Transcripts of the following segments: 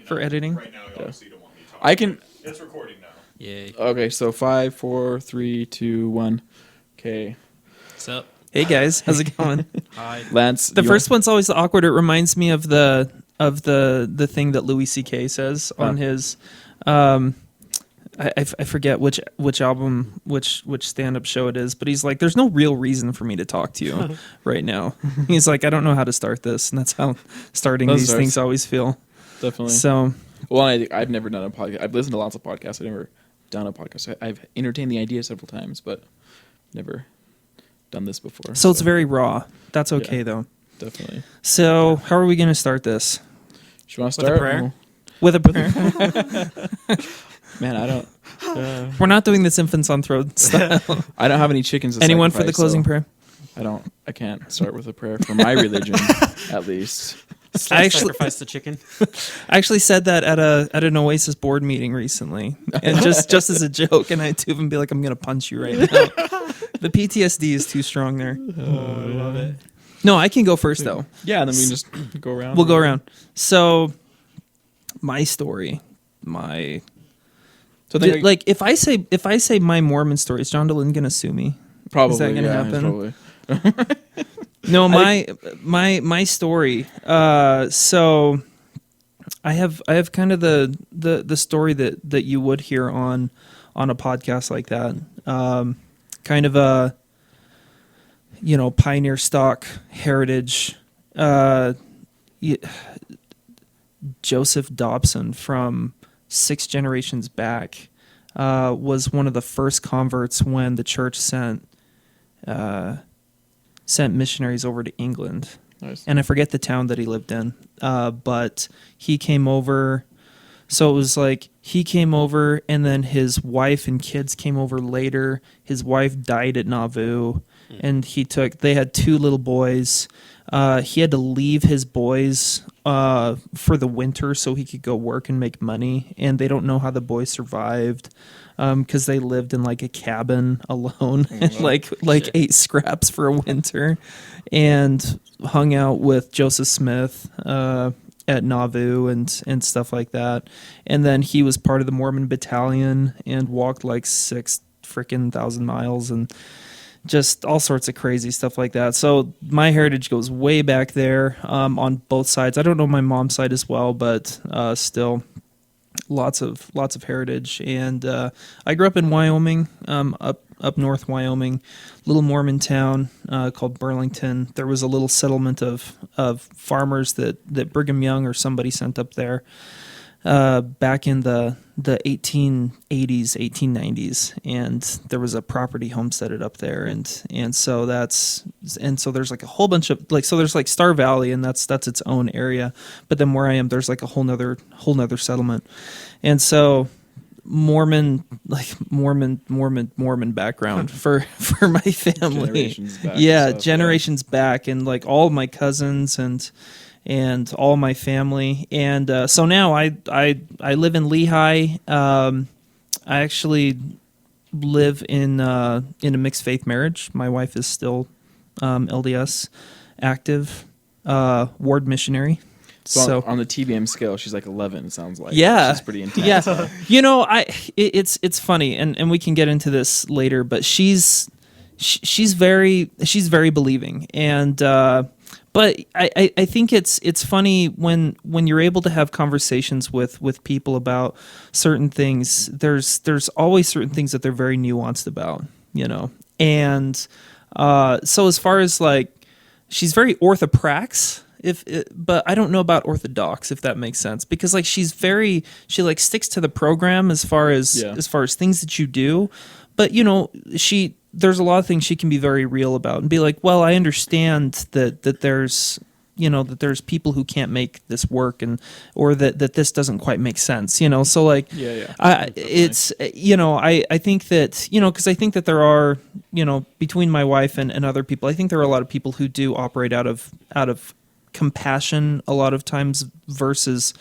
for editing. Right now, obviously, you don't want me talking. I can. It's recording now. Yay. Okay, so 5, 4, 3, 2, 1. Okay, What's up? Hey guys, how's it going? Hi. Lance. The first one's always awkward. It reminds me of the thing that Louis C.K. says on his. I forget which album, which stand-up show it is, but he's like, there's no real reason for me to talk to you right now. He's like, I don't know how to start this, and that's how starting these things always feel. Definitely. So, well, I've never done a podcast. I've listened to lots of podcasts. I've never done a podcast. I've entertained the idea several times, but never done this before. so it's very raw. That's okay, Yeah. though. Definitely. So, how are we going to start this? Do you want to With a start? prayer? With a prayer? Man, I don't. We're not doing this infants on throne style. I don't have any chickens. To Anyone for the sacrifice, closing so prayer? I can't start with a prayer for my religion, at least. I actually- sacrifice the chicken. I actually said that at an Oasis board meeting recently, and just as a joke, and I had two of them be like, "I'm gonna punch you right now." The PTSD is too strong there. I love it. No, I can go first though. Yeah, and then we can just go around. We'll go around. So, my story, So then, like if I say my Mormon story, is John DeLynn gonna sue me? probably is that gonna yeah, happen? Probably. No, my story. So I have kind of the story that you would hear on a podcast like that. Kind of a pioneer stock heritage. Joseph Dobson from 6 generations back was one of the first converts when the church sent missionaries over to England. Nice. And I forget the town that he lived in, but he came over. So it was like he came over, and then his wife and kids came over later. His wife died at Nauvoo, and they had 2 little boys. He had to leave his boys for the winter so he could go work and make money, and they don't know how the boys survived because they lived in like a cabin alone, and like ate scraps for a winter, and hung out with Joseph Smith at Nauvoo and stuff like that. And then he was part of the Mormon battalion and walked like 6,000 miles and just all sorts of crazy stuff like that. So my heritage goes way back there on both sides. I don't know my mom's side as well, but still lots of heritage. And I grew up in Wyoming, up north Wyoming, little Mormon town called Burlington. There was a little settlement of farmers that Brigham Young or somebody sent up there back in the 1880s, 1890s, and there was a property homesteaded up there, and so there's like a whole bunch of there's like Star Valley, and that's its own area, but then where I am, there's like a whole nother settlement, and so Mormon background for my family, generations back, and like all my cousins and all my family, and so now I live in Lehi. I actually live in a mixed faith marriage. My wife is still LDS active, ward missionary. So on the TBM scale, she's like 11. It sounds like she's pretty intense. Yeah, it's funny, and we can get into this later, but she's very believing, and. But I think it's funny when you're able to have conversations with people about certain things. There's always certain things that they're very nuanced about, And so as far as like, she's very orthoprax, but I don't know about orthodox, if that makes sense, because like she like sticks to the program as far as things that you do, but there's a lot of things she can be very real about and be like, well, I understand that there's that there's people who can't make this work, or that this doesn't quite make sense, so like it's I think that because I think that there are between my wife and other people, I think there are a lot of people who do operate out of compassion a lot of times versus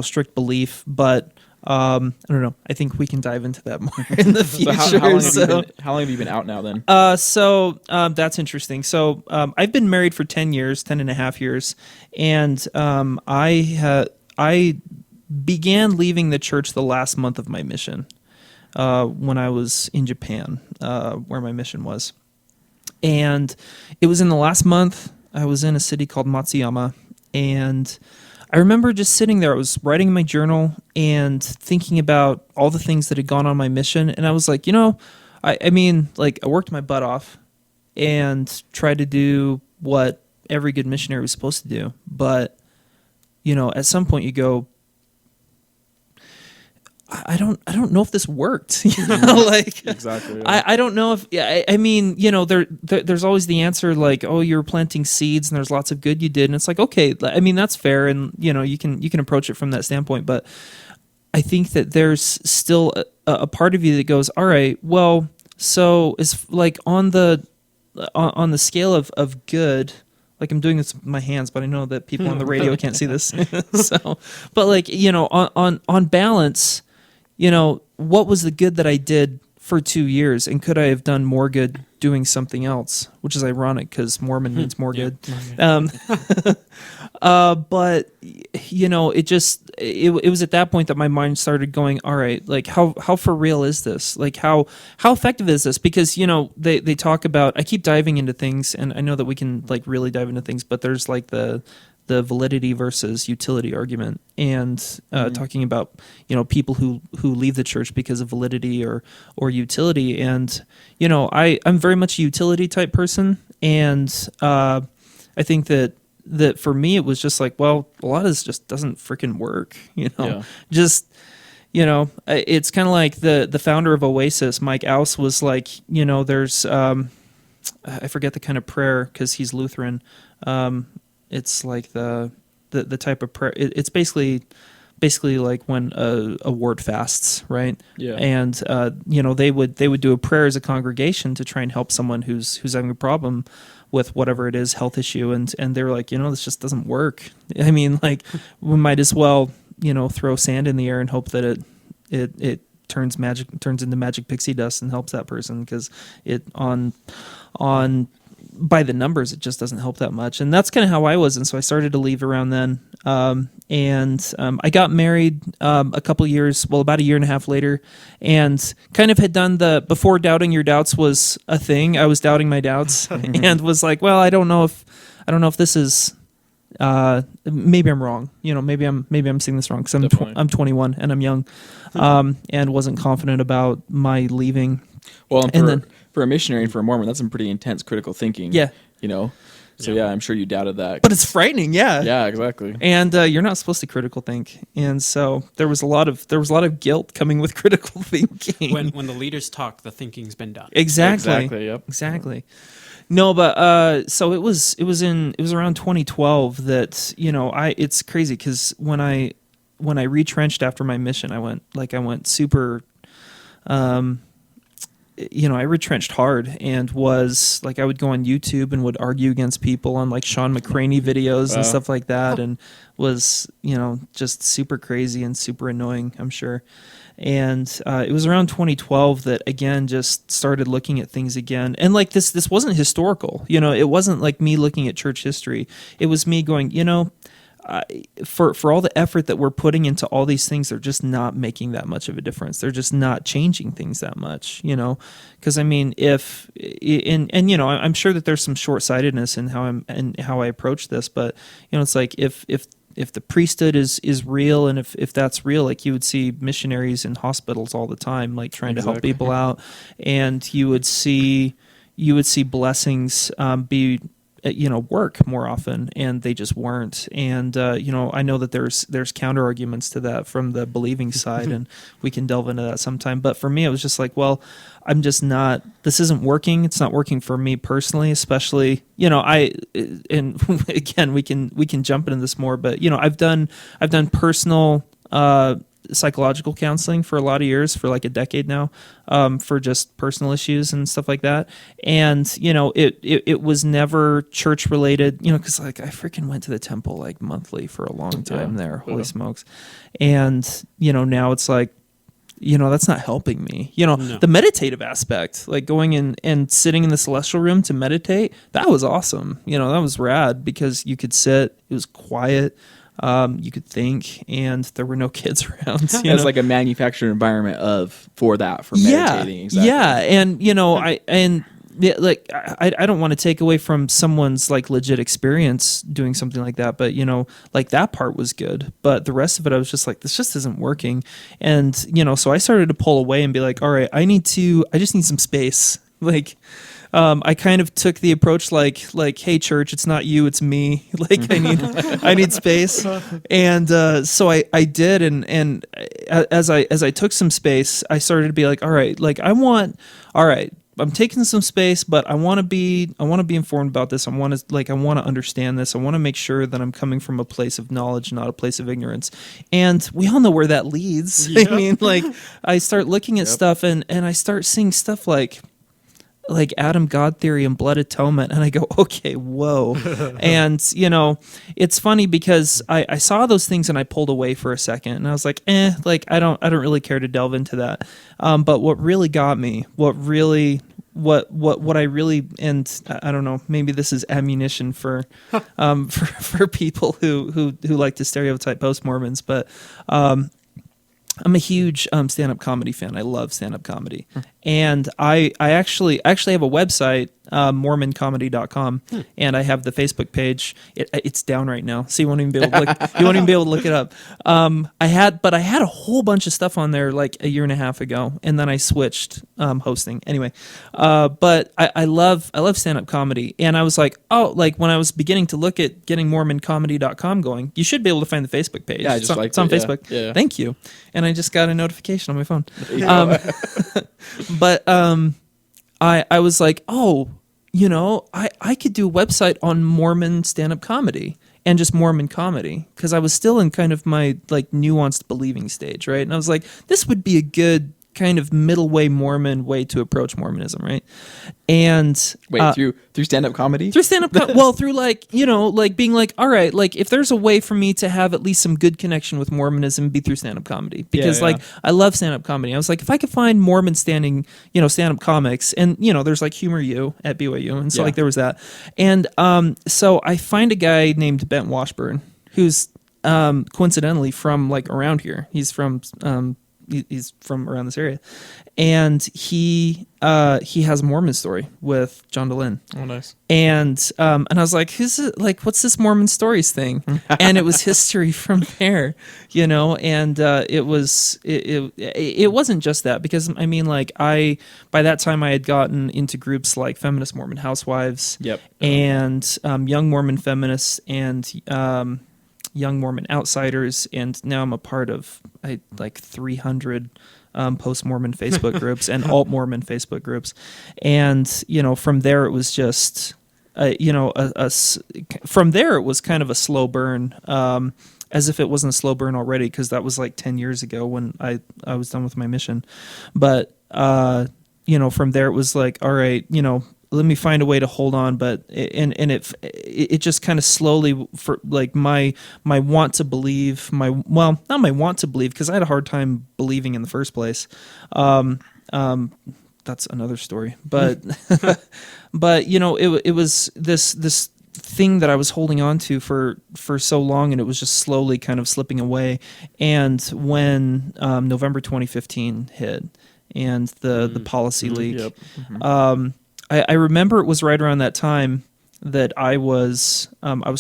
strict belief, but I don't know. I think we can dive into that more in the future. How long have you been out now then? So that's interesting. So I've been married for 10 and a half years. And I began leaving the church the last month of my mission, when I was in Japan, where my mission was. And it was in the last month. I was in a city called Matsuyama, and I remember just sitting there. I was writing in my journal and thinking about all the things that had gone on my mission. And I was like, I mean, like, I worked my butt off and tried to do what every good missionary was supposed to do. But, at some point you go, I don't know if this worked. Like, Exactly. Yeah. I don't know if, I mean, there's always the answer like, oh, you're planting seeds and there's lots of good you did. And it's like, okay, I mean, that's fair. And, you can approach it from that standpoint. But I think that there's still a part of you that goes, all right, well, so it's like on the scale of good, like I'm doing this with my hands, but I know that people on the radio can't see this. So, but like, on balance, what was the good that I did for 2 years, and could I have done more good doing something else? Which is ironic because Mormon means more good. But it was at that point that my mind started going, all right, like how for real is this? Like how effective is this? Because they talk about, I keep diving into things, and I know that we can like really dive into things, but there's like the validity versus utility argument, and talking about people who leave the church because of validity or utility. And I'm very much a utility type person, and I think that for me it was just like, well, a lot of this just doesn't freaking work. Just it's kind of like the founder of Oasis, Mike Ouse, was like, there's I forget the kind of prayer because he's Lutheran. It's like the type of prayer. It's basically like when a ward fasts, right? Yeah. And they would do a prayer as a congregation to try and help someone who's having a problem with whatever it is, health issue, and they were like, this just doesn't work. I mean, like, we might as well throw sand in the air and hope that it turns into magic pixie dust and helps that person, because it on by the numbers, it just doesn't help that much. And that's kind of how I was. And so I started to leave around then. I got married about a year and a half later, and kind of had done before doubting your doubts was a thing. I was doubting my doubts and was like, well, I don't know if this is, maybe I'm wrong. Maybe I'm saying this wrong, because I'm 21 and I'm young, and wasn't confident about my leaving. Well, and for a missionary and for a Mormon, that's some pretty intense critical thinking. Yeah. So yeah, I'm sure you doubted that. But it's frightening, yeah. Yeah, exactly. And you're not supposed to critical think, and so there was a lot of guilt coming with critical thinking. When the leaders talk, the thinking's been done. Exactly. Yep. Exactly. No, but so it was around 2012 that it's crazy, because when I retrenched after my mission, I went super. I retrenched hard, and was like, I would go on YouTube and would argue against people on like Sean McCraney videos and stuff like that, and was just super crazy and super annoying, I'm sure. And it was around 2012 that again just started looking at things again, and like this wasn't historical, it wasn't like me looking at church history. It was me going, for all the effort that we're putting into all these things, they're just not making that much of a difference. They're just not changing things that much, because I mean, I'm sure that there's some short-sightedness in how I approach this, but it's like if the priesthood is real, and if that's real, like, you would see missionaries in hospitals all the time, like trying to help people out, and you would see blessings be work more often, and they just weren't. And I know that there's counter arguments to that from the believing side, and we can delve into that sometime. But for me, it was just like, well, I'm just not. This isn't working. It's not working for me personally, especially and again, we can jump into this more, but I've done personal psychological counseling for a lot of years, for like a decade now, for just personal issues and stuff like that. And it was never church related, because like I freaking went to the temple like monthly for a long time there. Holy smokes. And now it's like, that's not helping me. No. The meditative aspect, like going in and sitting in the celestial room to meditate, that was awesome. That was rad, because you could sit, it was quiet. you could think, and there were no kids around. You It's know? like a manufactured environment for Yeah, meditating. Exactly. yeah, and I don't want to take away from someone's like legit experience doing something like that, but like that part was good, but the rest of it I was just like, this just isn't working. And so I started to pull away and be like, all right, I just need some space. Like I kind of took the approach like, hey church, it's not you, it's me. Like I need space. And so I did, and as I took some space, I started to be like, all right, I'm taking some space, but I want to be informed about this. I want to understand this. I want to make sure that I'm coming from a place of knowledge, not a place of ignorance. And we all know where that leads. Yep. I mean, like I start looking at stuff and I start seeing stuff like Adam God theory and blood atonement, and I go, okay, whoa. And it's funny because I saw those things and I pulled away for a second, and I was like, I don't really care to delve into that. But what really got me, what I really, and I don't know, maybe this is ammunition for people who like to stereotype post-Mormons, but I'm a huge stand-up comedy fan. I love stand-up comedy. And I actually have a website, mormoncomedy.com, and I have the Facebook page. It's down right now, so you won't even be able to look it up. I had a whole bunch of stuff on there like a year and a half ago, and then I switched hosting. Anyway, but I love stand-up comedy, and I was like, when I was beginning to look at getting mormoncomedy.com going, you should be able to find the Facebook page. Yeah, it's on Facebook. Yeah. Thank you. And I just got a notification on my phone. But I was like, I could do a website on Mormon stand-up comedy and just Mormon comedy, because I was still in kind of my like nuanced believing stage, right? And I was like, this would be a good kind of middle way Mormon way to approach Mormonism, right? And through stand-up comedy? Through stand-up well, through like being like, all right, like if there's a way for me to have at least some good connection with Mormonism, be through stand-up comedy, because like I love stand-up comedy. I was like, if I could find Mormon stand-up comics, and there's like Humor U at BYU, and so like there was that, and so I find a guy named Bent Washburn, who's coincidentally from like around here. He's from around this area, and he has a Mormon story with John DeLynn. Oh, nice. And I was like, what's this Mormon stories thing? And it was history from there, and it wasn't just that, because I mean, like by that time I had gotten into groups like Feminist Mormon Housewives, and Young Mormon Feminists, and Young Mormon Outsiders, and now I'm a part of 300 post-Mormon Facebook groups and alt-Mormon Facebook groups, and from there it was just from there it was kind of a slow burn, as if it wasn't a slow burn already, because that was like 10 years ago when I was done with my mission. But from there it was like, all right, let me find a way to hold on, but it just kind of slowly, for like my want to believe, not my want to believe, because I had a hard time believing in the first place. That's another story, but but it was this thing that I was holding on to for so long, and it was just slowly kind of slipping away. And when November 2015 hit and the policy leak, I remember it was right around that time that I was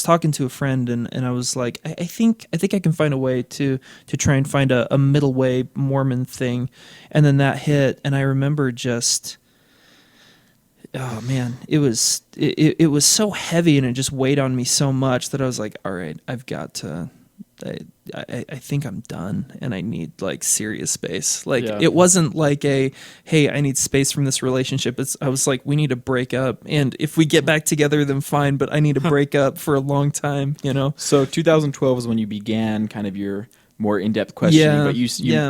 talking to a friend, and I was like, I think I can find a way to try and find a middle way Mormon thing. And then that hit, and I remember just, oh man, it was so heavy, and it just weighed on me so much that I was like, all right, I've got to, I think I'm done, and I need like serious space. Like it wasn't like hey, I need space from this relationship. I was like, we need to break up, and if we get back together, then fine. But I need to break up for a long time, So 2012 is when you began kind of your more in-depth questioning. Yeah, but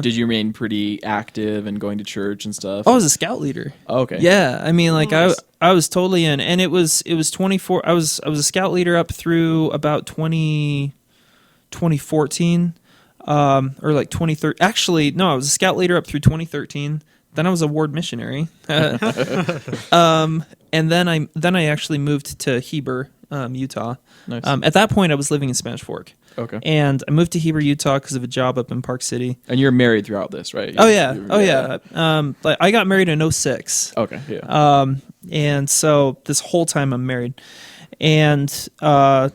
did you remain pretty active and going to church and stuff? I was a scout leader. Oh, okay. Yeah, I mean, like Nice. I was totally in, and it was 24. I was a scout leader up through about 2014, or like 2013. Actually, no, I was a scout leader up through 2013. Then I was a ward missionary, and then I actually moved to Heber, Utah. Nice. At that point, I was living in Spanish Fork. Okay. And I moved to Heber, Utah because of a job up in Park City. And you're married throughout this, right? Oh yeah. Like I got married in '06. Okay, yeah. And so this whole time I'm married, and I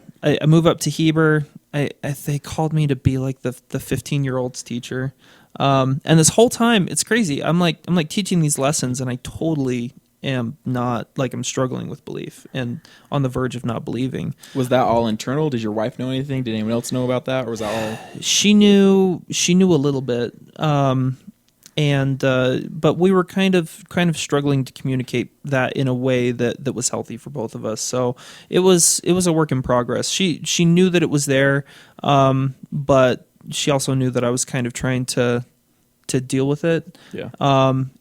move up to Heber. They called me to be like the 15-year-old's teacher, and this whole time it's crazy. I'm like teaching these lessons, and I totally am not, like, I'm struggling with belief and on the verge of not believing. Was that all internal? Did your wife know anything? Did anyone else know about that, or was that all? She knew a little bit. But we were kind of struggling to communicate that in a way that was healthy for both of us. So it was a work in progress. She knew that it was there, but she also knew that I was kind of trying to deal with it. Yeah.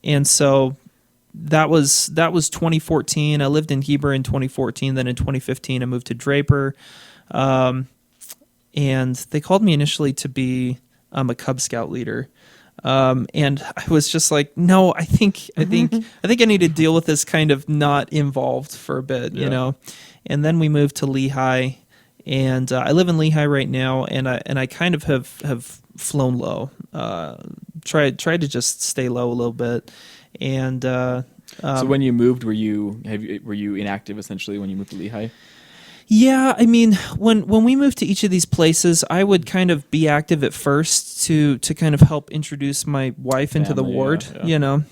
And so that was 2014. I lived in Heber in 2014. Then in 2015, I moved to Draper, and they called me initially to be a Cub Scout leader. And I was just like, no, I think I need to deal with this kind of not involved for a bit, you know? And then we moved to Lehigh, and I live in Lehigh right now. And I kind of have flown low, tried to just stay low a little bit. And, so when you moved, were you inactive essentially when you moved to Lehigh? Yeah, I mean, when we moved to each of these places, I would kind of be active at first to kind of help introduce my wife into the ward, you know,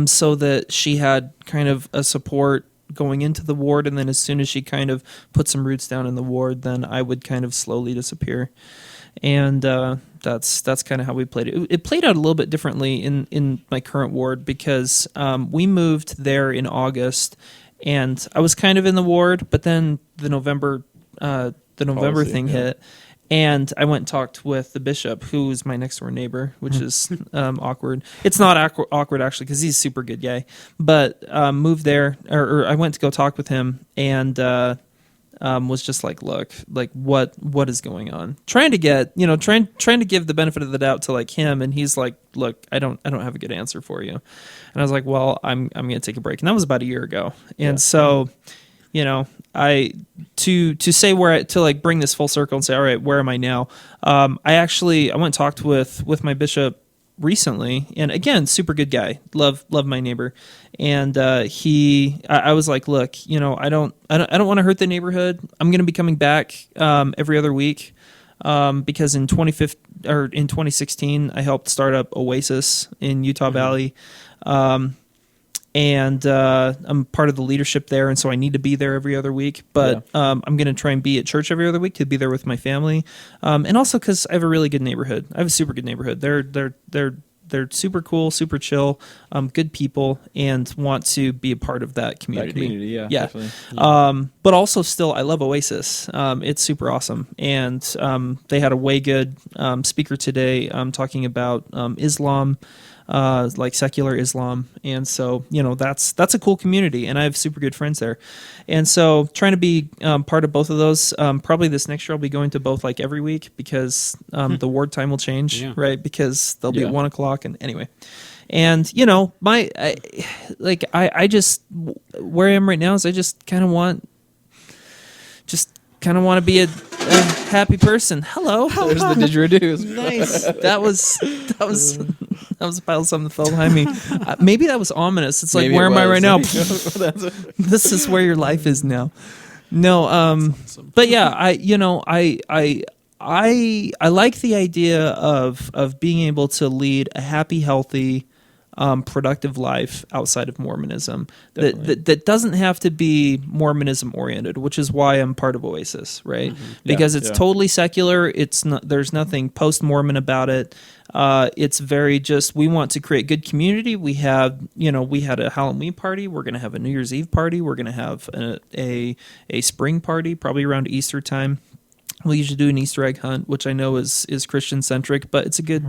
so that she had kind of a support going into the ward, and then as soon as she kind of put some roots down in the ward, then I would kind of slowly disappear. And that's kind of how we played it. It played out a little bit differently in my current ward because we moved there in August. And I was kind of in the ward, but then the November thing hit, and I went and talked with the bishop, who is my next door neighbor, which is awkward. It's not awkward actually, because he's a super good guy. But moved there, or I went to go talk with him, and was just like, look, like what is going on? Trying to give the benefit of the doubt to like him, and he's like, look, I don't have a good answer for you. And I was like, well, I'm going to take a break. And that was about a year ago. And so, you know, to say to like bring this full circle and say, all right, where am I now? I went and talked with my bishop recently, and again, super good guy, love my neighbor. And I was like, look, you know, I don't want to hurt the neighborhood. I'm going to be coming back every other week. Because in 2016, I helped start up Oasis in Utah Valley. And I'm part of the leadership there, and so I need to be there every other week. But I'm going to try and be at church every other week to be there with my family, and also because I have a really good neighborhood. I have a super good neighborhood. They're super cool, super chill, good people, and want to be a part of that community. That community, yeah. Definitely. Yeah. But also still, I love Oasis. It's super awesome. And they had a way good speaker today talking about Islam, like secular Islam. And so, you know, that's a cool community, and I have super good friends there. And so trying to be part of both of those. Probably this next year I'll be going to both like every week because the ward time will change, right? Because they'll be at 1:00, and anyway. And, you know, I just, where I am right now is I just kind of want to be a happy person. Hello. There's the didgeridoos. Nice. That was a pile of something that fell behind me. Maybe that was ominous. It's like, Maybe where am I right now? That's This is where your life is now. No, awesome. but yeah, I like the idea of being able to lead a happy, healthy, productive life outside of Mormonism that doesn't have to be Mormonism oriented, which is why I'm part of Oasis, right? Because it's totally secular. It's not, there's nothing post Mormon about it. It's very just, we want to create good community. We had a Halloween party. We're going to have a New Year's Eve party. We're going to have a spring party, probably around Easter time. We usually do an Easter egg hunt, which I know is Christian centric, but it's a good,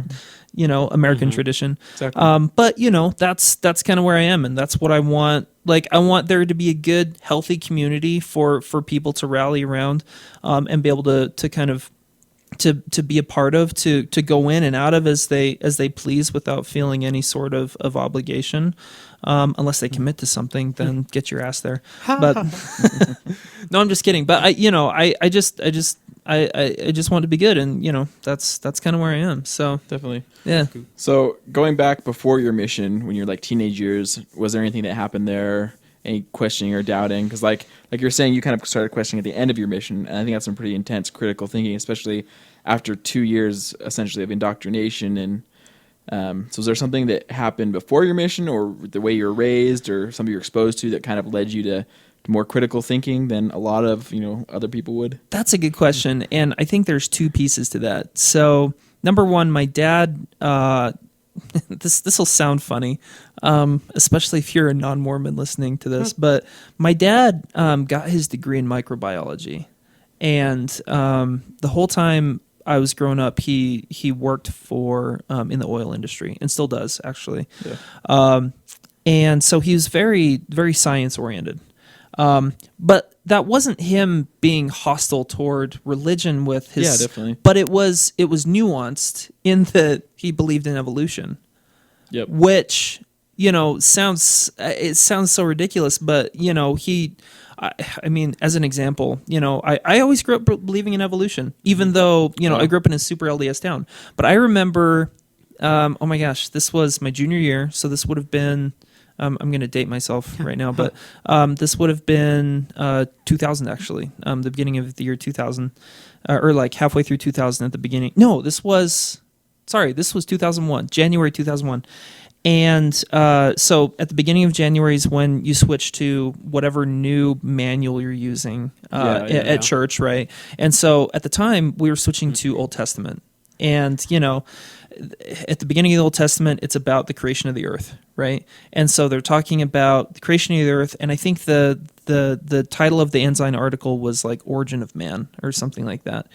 American tradition. Exactly. But that's kind of where I am, and that's what I want. Like, I want there to be a good, healthy community for people to rally around, and be able to kind of to be a part of, to go in and out of as they please without feeling any sort of obligation. Unless they commit to something, then get your ass there. But no, I'm just kidding. But I I just want to be good, and that's kind of where I am. So Definitely. yeah. So going back before your mission, when you're like teenage years, was there anything that happened there? Any questioning or doubting? Because like you're saying, you kind of started questioning at the end of your mission, and I think that's some pretty intense critical thinking, especially after 2 years essentially of indoctrination. And so was there something that happened before your mission, or the way you were raised, or something you're exposed to that kind of led you to more critical thinking than a lot of other people would? That's a good question, and I think there's two pieces to that. So number one, my dad. This will sound funny, especially if you're a non-Mormon listening to this. But my dad got his degree in microbiology, and the whole time I was growing up, he worked for in the oil industry and still does actually. Yeah. And so he was very, very science oriented. But that wasn't him being hostile toward religion with his. Yeah, definitely. But it was nuanced in that he believed in evolution. Yep. Which sounds so ridiculous, but I mean, as an example, I always grew up believing in evolution, even though I grew up in a super LDS town. But I remember, oh my gosh, this was my junior year, so this would have been. I'm going to date myself right now, but this would have been 2000 actually, the beginning of the year 2000, or like halfway through 2000 at the beginning. No, this was 2001, January 2001. And so at the beginning of January is when you switch to whatever new manual you're using at church, right? And so at the time, we were switching to Old Testament. And, at the beginning of the Old Testament, it's about the creation of the earth, right? And so they're talking about the creation of the earth, and I think the title of the Ensign article was like Origin of Man or something like that.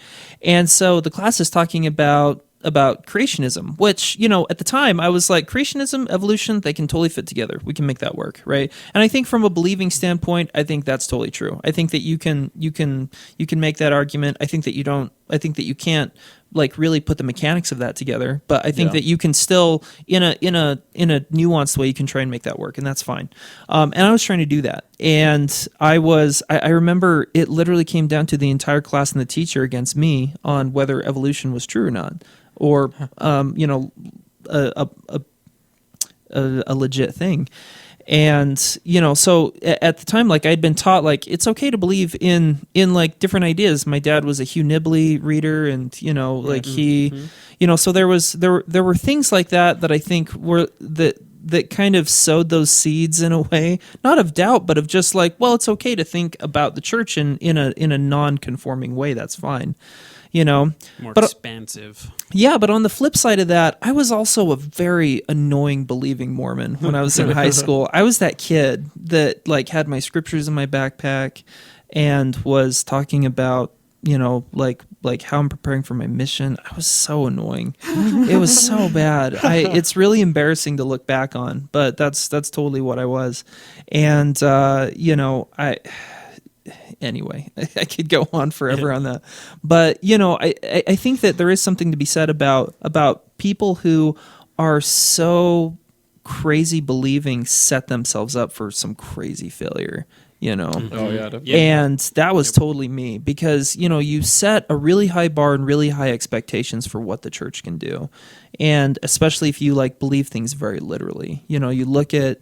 And so the class is talking about creationism, which, at the time I was like, creationism, evolution, they can totally fit together. We can make that work, right? And I think from a believing standpoint, I think that's totally true. I think that you can make that argument. I think that you can't like really put the mechanics of that together, but I think that you can still in a nuanced way you can try and make that work, and that's fine. And I was trying to do that, and I remember it literally came down to the entire class and the teacher against me on whether evolution was true or not, or a legit thing. And so at the time, like, I'd been taught like it's okay to believe in like different ideas. My dad was a Hugh Nibley reader, and like so there were things like that I think were that kind of sowed those seeds in a way, not of doubt, but of just like, well, it's okay to think about the church in a non-conforming way. That's fine. More expansive. Yeah, but on the flip side of that, I was also a very annoying believing Mormon when I was in high school. I was that kid that like had my scriptures in my backpack and was talking about, like how I'm preparing for my mission. I was so annoying. It was so bad. It's really embarrassing to look back on, but that's totally what I was. And anyway, I could go on forever on that. But, I think that there is something to be said about people who are so crazy believing set themselves up for some crazy failure, Oh, yeah, definitely. And that was totally me because, you set a really high bar and really high expectations for what the church can do. And especially if you like believe things very literally, you look at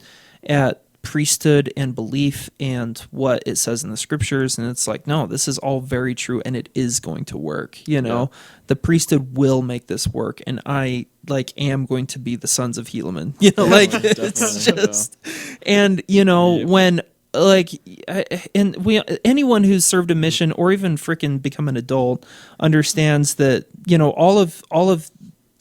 priesthood and belief and what it says in the scriptures, and it's like, no, this is all very true and it is going to work. The priesthood will make this work, and I like am going to be the sons of Helaman. It's just and when like anyone who's served a mission or even freaking become an adult understands that all of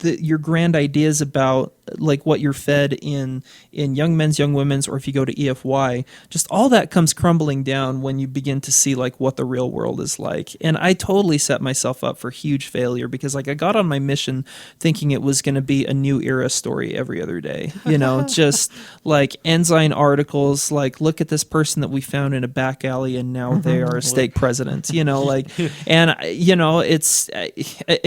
your grand ideas about like what you're fed in Young Men's, Young Women's, or if you go to EFY, just all that comes crumbling down when you begin to see like what the real world is like. And I totally set myself up for huge failure because like I got on my mission thinking it was going to be a new era story every other day, just like Ensign articles, like look at this person that we found in a back alley and now they are a stake president, and it's, I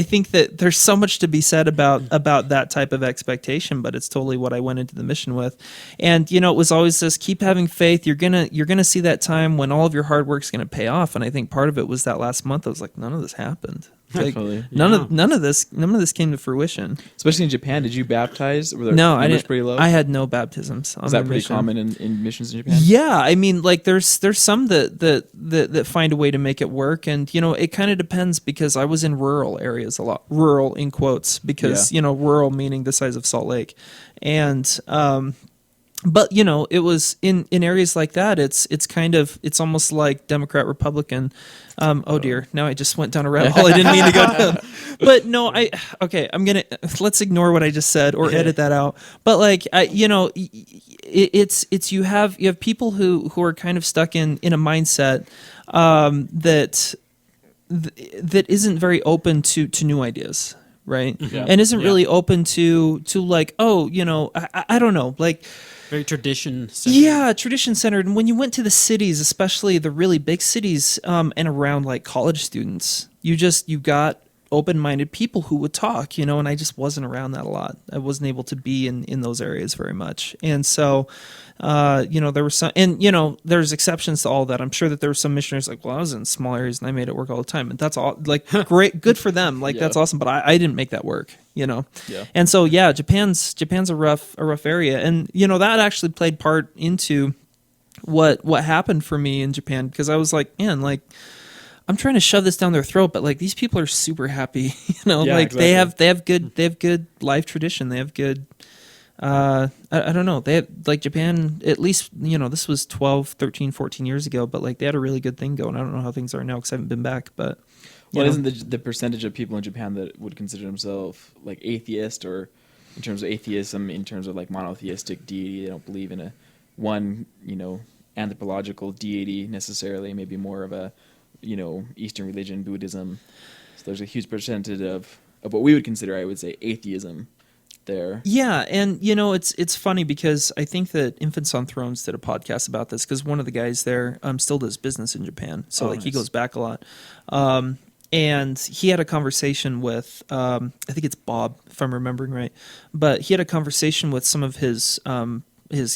think that there's so much to be said about that type of expectation. mission, but it's totally what I went into the mission with. And it was always this: keep having faith. You're gonna see that time when all of your hard work's gonna pay off. And I think part of it was that last month. I was like, none of this happened. Like, Definitely. none of this came to fruition. Especially in Japan, did you baptize? Were the No, I numbers didn't. pretty low? I had no baptisms. Is that pretty common in missions in Japan? Yeah, I mean, like there's some that find a way to make it work, and it kind of depends, because I was in rural areas a lot, rural in quotes, because rural meaning the size of Salt Lake, and but it was in areas like that. It's almost like Democrat Republican. Oh dear, now I just went down a rabbit hole I didn't mean to go down. But no, let's ignore what I just said or edit that out. But like it's you have people who are kind of stuck in a mindset that isn't very open to new ideas. Right. Yeah. And isn't really open to like, I don't know, like, very tradition-centered. yeah, tradition-centered. And when you went to the cities, especially the really big cities, and around like college students, you got open-minded people who would talk, and I just wasn't around that a lot. I wasn't able to be in those areas very much. And so, there were some, and there's exceptions to all that. I'm sure that there were some missionaries like, well, I was in small areas and I made it work all the time. And that's all, like, great, good for them. Like, that's awesome. But I didn't make that work, Yeah. And so, yeah, Japan's a rough area. And, that actually played part into what happened for me in Japan, because I was like, man, like, I'm trying to shove this down their throat, but like these people are super happy, like exactly. they have good life tradition. They have good, I don't know. They have, like, Japan, at least, this was 12, 13, 14 years ago, but like they had a really good thing going. I don't know how things are now, because I haven't been back, but. Isn't the percentage of people in Japan that would consider themselves like atheist, or in terms of atheism, in terms of like monotheistic deity, they don't believe in one anthropological deity necessarily, maybe more of a Eastern religion, Buddhism. So there's a huge percentage of what we would consider, I would say, atheism there. Yeah, and it's funny, because I think that Infants on Thrones did a podcast about this, because one of the guys there still does business in Japan, so he goes back a lot. And he had a conversation with, I think it's Bob, if I'm remembering right, but he had a conversation with some of his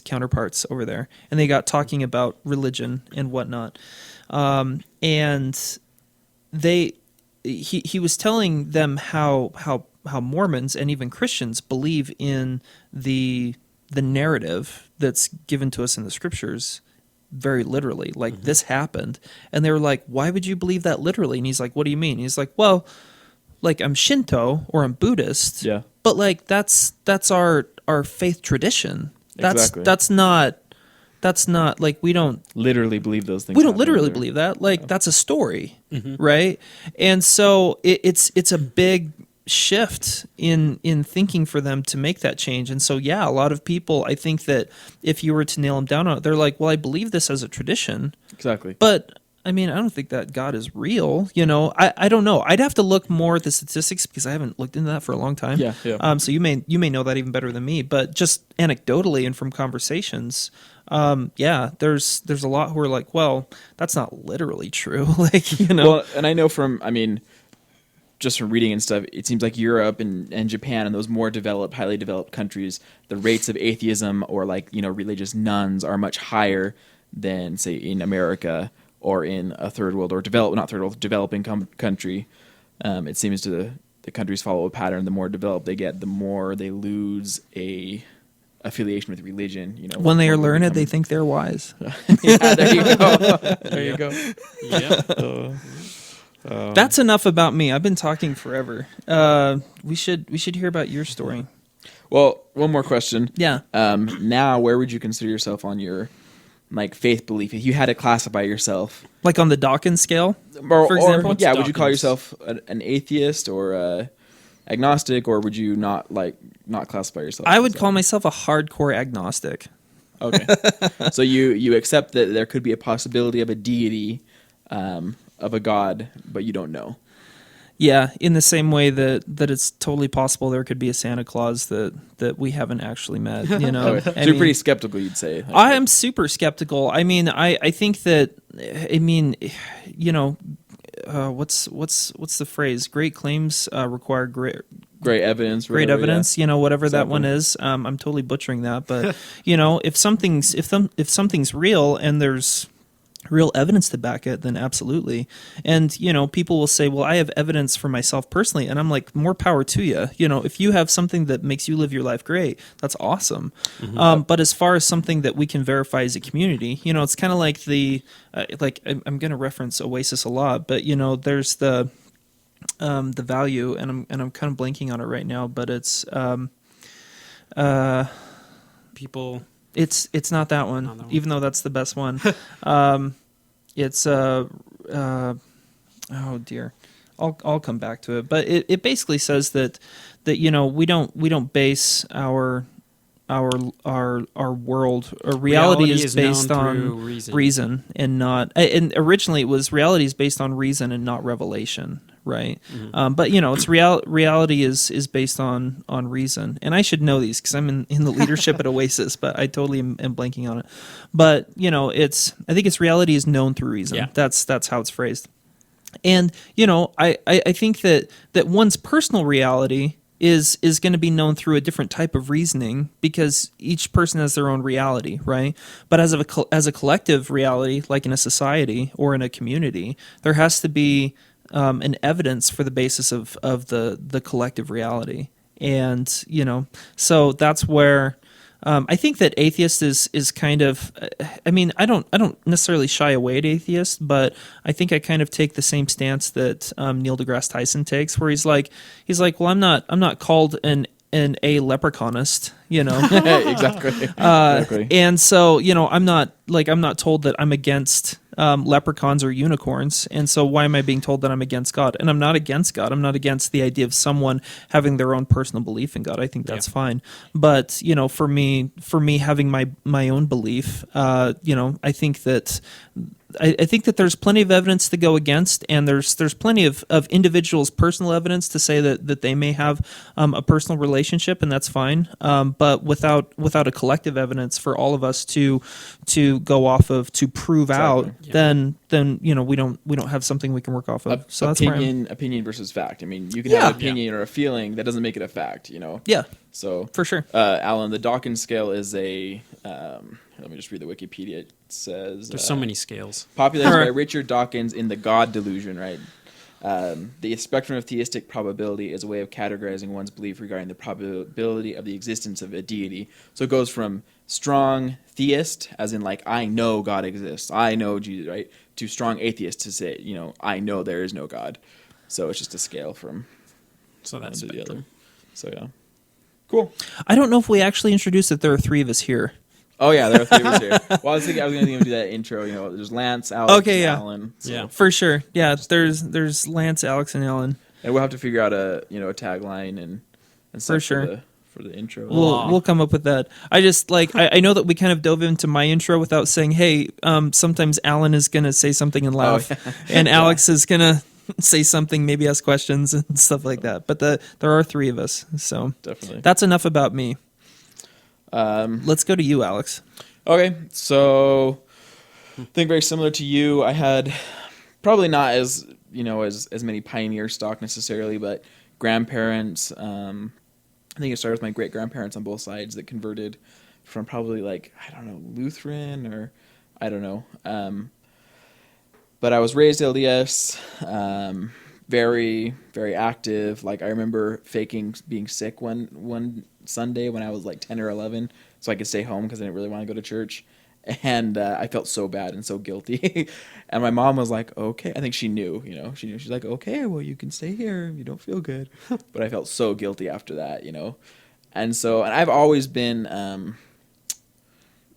counterparts over there, and they got talking about religion and whatnot. And he was telling them how Mormons and even Christians believe in the narrative that's given to us in the scriptures very literally, like this happened. And they were like, why would you believe that literally? And he's like, what do you mean? And he's like, well, like, I'm Shinto or I'm Buddhist, but like that's our faith tradition. Exactly. That's not like, we don't literally believe those things. We don't literally believe that. Like, that's a story, right? And so it's a big shift in thinking for them to make that change. And so, yeah, a lot of people, I think that if you were to nail them down on it, they're like, well, I believe this as a tradition. Exactly. But I mean, I don't think that God is real. I don't know. I'd have to look more at the statistics, because I haven't looked into that for a long time. Yeah. So you may know that even better than me. But just anecdotally and from conversations, there's a lot who are like, well, that's not literally true. Like, Well, and I know just from reading and stuff, it seems like Europe and Japan and those more developed, highly developed countries, the rates of atheism or religious nuns are much higher than, say, in America or in a third world or developing country. It seems the countries follow a pattern. The more developed they get, the more they lose a affiliation with religion. When they are learned, they think they're wise. Yeah, there you go. There you go. Yeah. That's enough about me. I've been talking forever. We should hear about your story. Well, one more question. Yeah. Now, where would you consider yourself on your faith belief if you had to classify yourself? Like on the Dawkins scale, for example? Yeah. Would you call Dawkins? yourself an atheist or agnostic, or would you not classify yourself? I would as call myself a hardcore agnostic. Okay. So you accept that there could be a possibility of a deity, of a god, but you don't know. Yeah, in the same way that it's totally possible there could be a Santa Claus that we haven't actually met. So you're pretty skeptical, you'd say. I am super skeptical. I mean, I think that, what's the phrase? Great claims require great evidence. great whatever, evidence, whatever that Exactly. one is. I'm totally butchering that, but if something's real and there's real evidence to back it, then absolutely. And people will say, well, I have evidence for myself personally, and I'm like, more power to you. If you have something that makes you live your life great, that's awesome. But as far as something that we can verify as a community, it's kind of like I'm going to reference Oasis a lot, but there's the value, and I'm kind of blanking on it right now, but it's People. it's not that one, Not that one. even though that's the best one. It's oh dear, I'll come back to it, but it basically says that we don't base our world or reality is based known on through reason and not, and originally it was reality is based on reason and not revelation, right? But it's reality is based on reason, and I should know these because I'm in the leadership at Oasis, but I totally am blanking on it. But I think it's reality is known through reason. Yeah. That's how it's phrased. And I think that one's personal reality is going to be known through a different type of reasoning because each person has their own reality, right? But as a collective reality, like in a society or in a community, there has to be an evidence for the basis of the collective reality. And so that's where I think that atheist is kind of, I mean, I don't necessarily shy away at atheists, but I think I kind of take the same stance that Neil deGrasse Tyson takes, where he's like, well, I'm not called an a leprechaunist, exactly. Exactly. and so I'm not told that I'm against leprechauns or unicorns, and so why am I being told that I'm against God? And I'm not against God. I'm not against the idea of someone having their own personal belief in God. I think that's fine. But for me having my own belief, I think that. I think that there's plenty of evidence to go against, and there's plenty of individuals' personal evidence to say that they may have a personal relationship, and that's fine. But without a collective evidence for all of us to go off of to prove out, Exactly. then we don't have something we can work off of. So that's where opinion versus fact. I mean, you can have an opinion or a feeling that doesn't make it a fact. Yeah, So for sure. Alan, the Dawkins scale is a. Let me just read the Wikipedia. It says There's so many scales. popularized All by right. Richard Dawkins in The God Delusion, right? The spectrum of theistic probability is a way of categorizing one's belief regarding the probability of the existence of a deity. So it goes from strong theist, as in like, I know God exists, I know Jesus, right? To strong atheist to say, I know there is no God. So it's just a scale from So that's one to the other. spectrum. So yeah. Cool. I don't know if we actually introduced that there are three of us here. Oh yeah, there are three of us here. Well, I was going to do that intro. There's Lance, Alex, Okay, yeah. Alan. So. Yeah. For sure. Yeah, there's Lance, Alex, and Ellen. And we'll have to figure out a tagline and stuff For sure. for the intro. We'll come up with that. I just I know that we kind of dove into my intro without saying, hey, sometimes Alan is gonna say something and laugh, and Alex is gonna say something, maybe ask questions and stuff like that. But there are three of us, so Definitely. that's enough about me. Let's go to you, Alex. Okay, so I think very similar to you. I had probably not as as many pioneer stock necessarily, but grandparents. I think it started with my great grandparents on both sides that converted from probably Lutheran or I don't know. But I was raised LDS, very very active. Like I remember faking being sick one Sunday when I was like 10 or 11, so I could stay home because I didn't really want to go to church. And I felt so bad and so guilty. And my mom was like, okay. I think she knew, She's like, okay, well, you can stay here if you don't feel good. But I felt so guilty after that, And so, and I've always been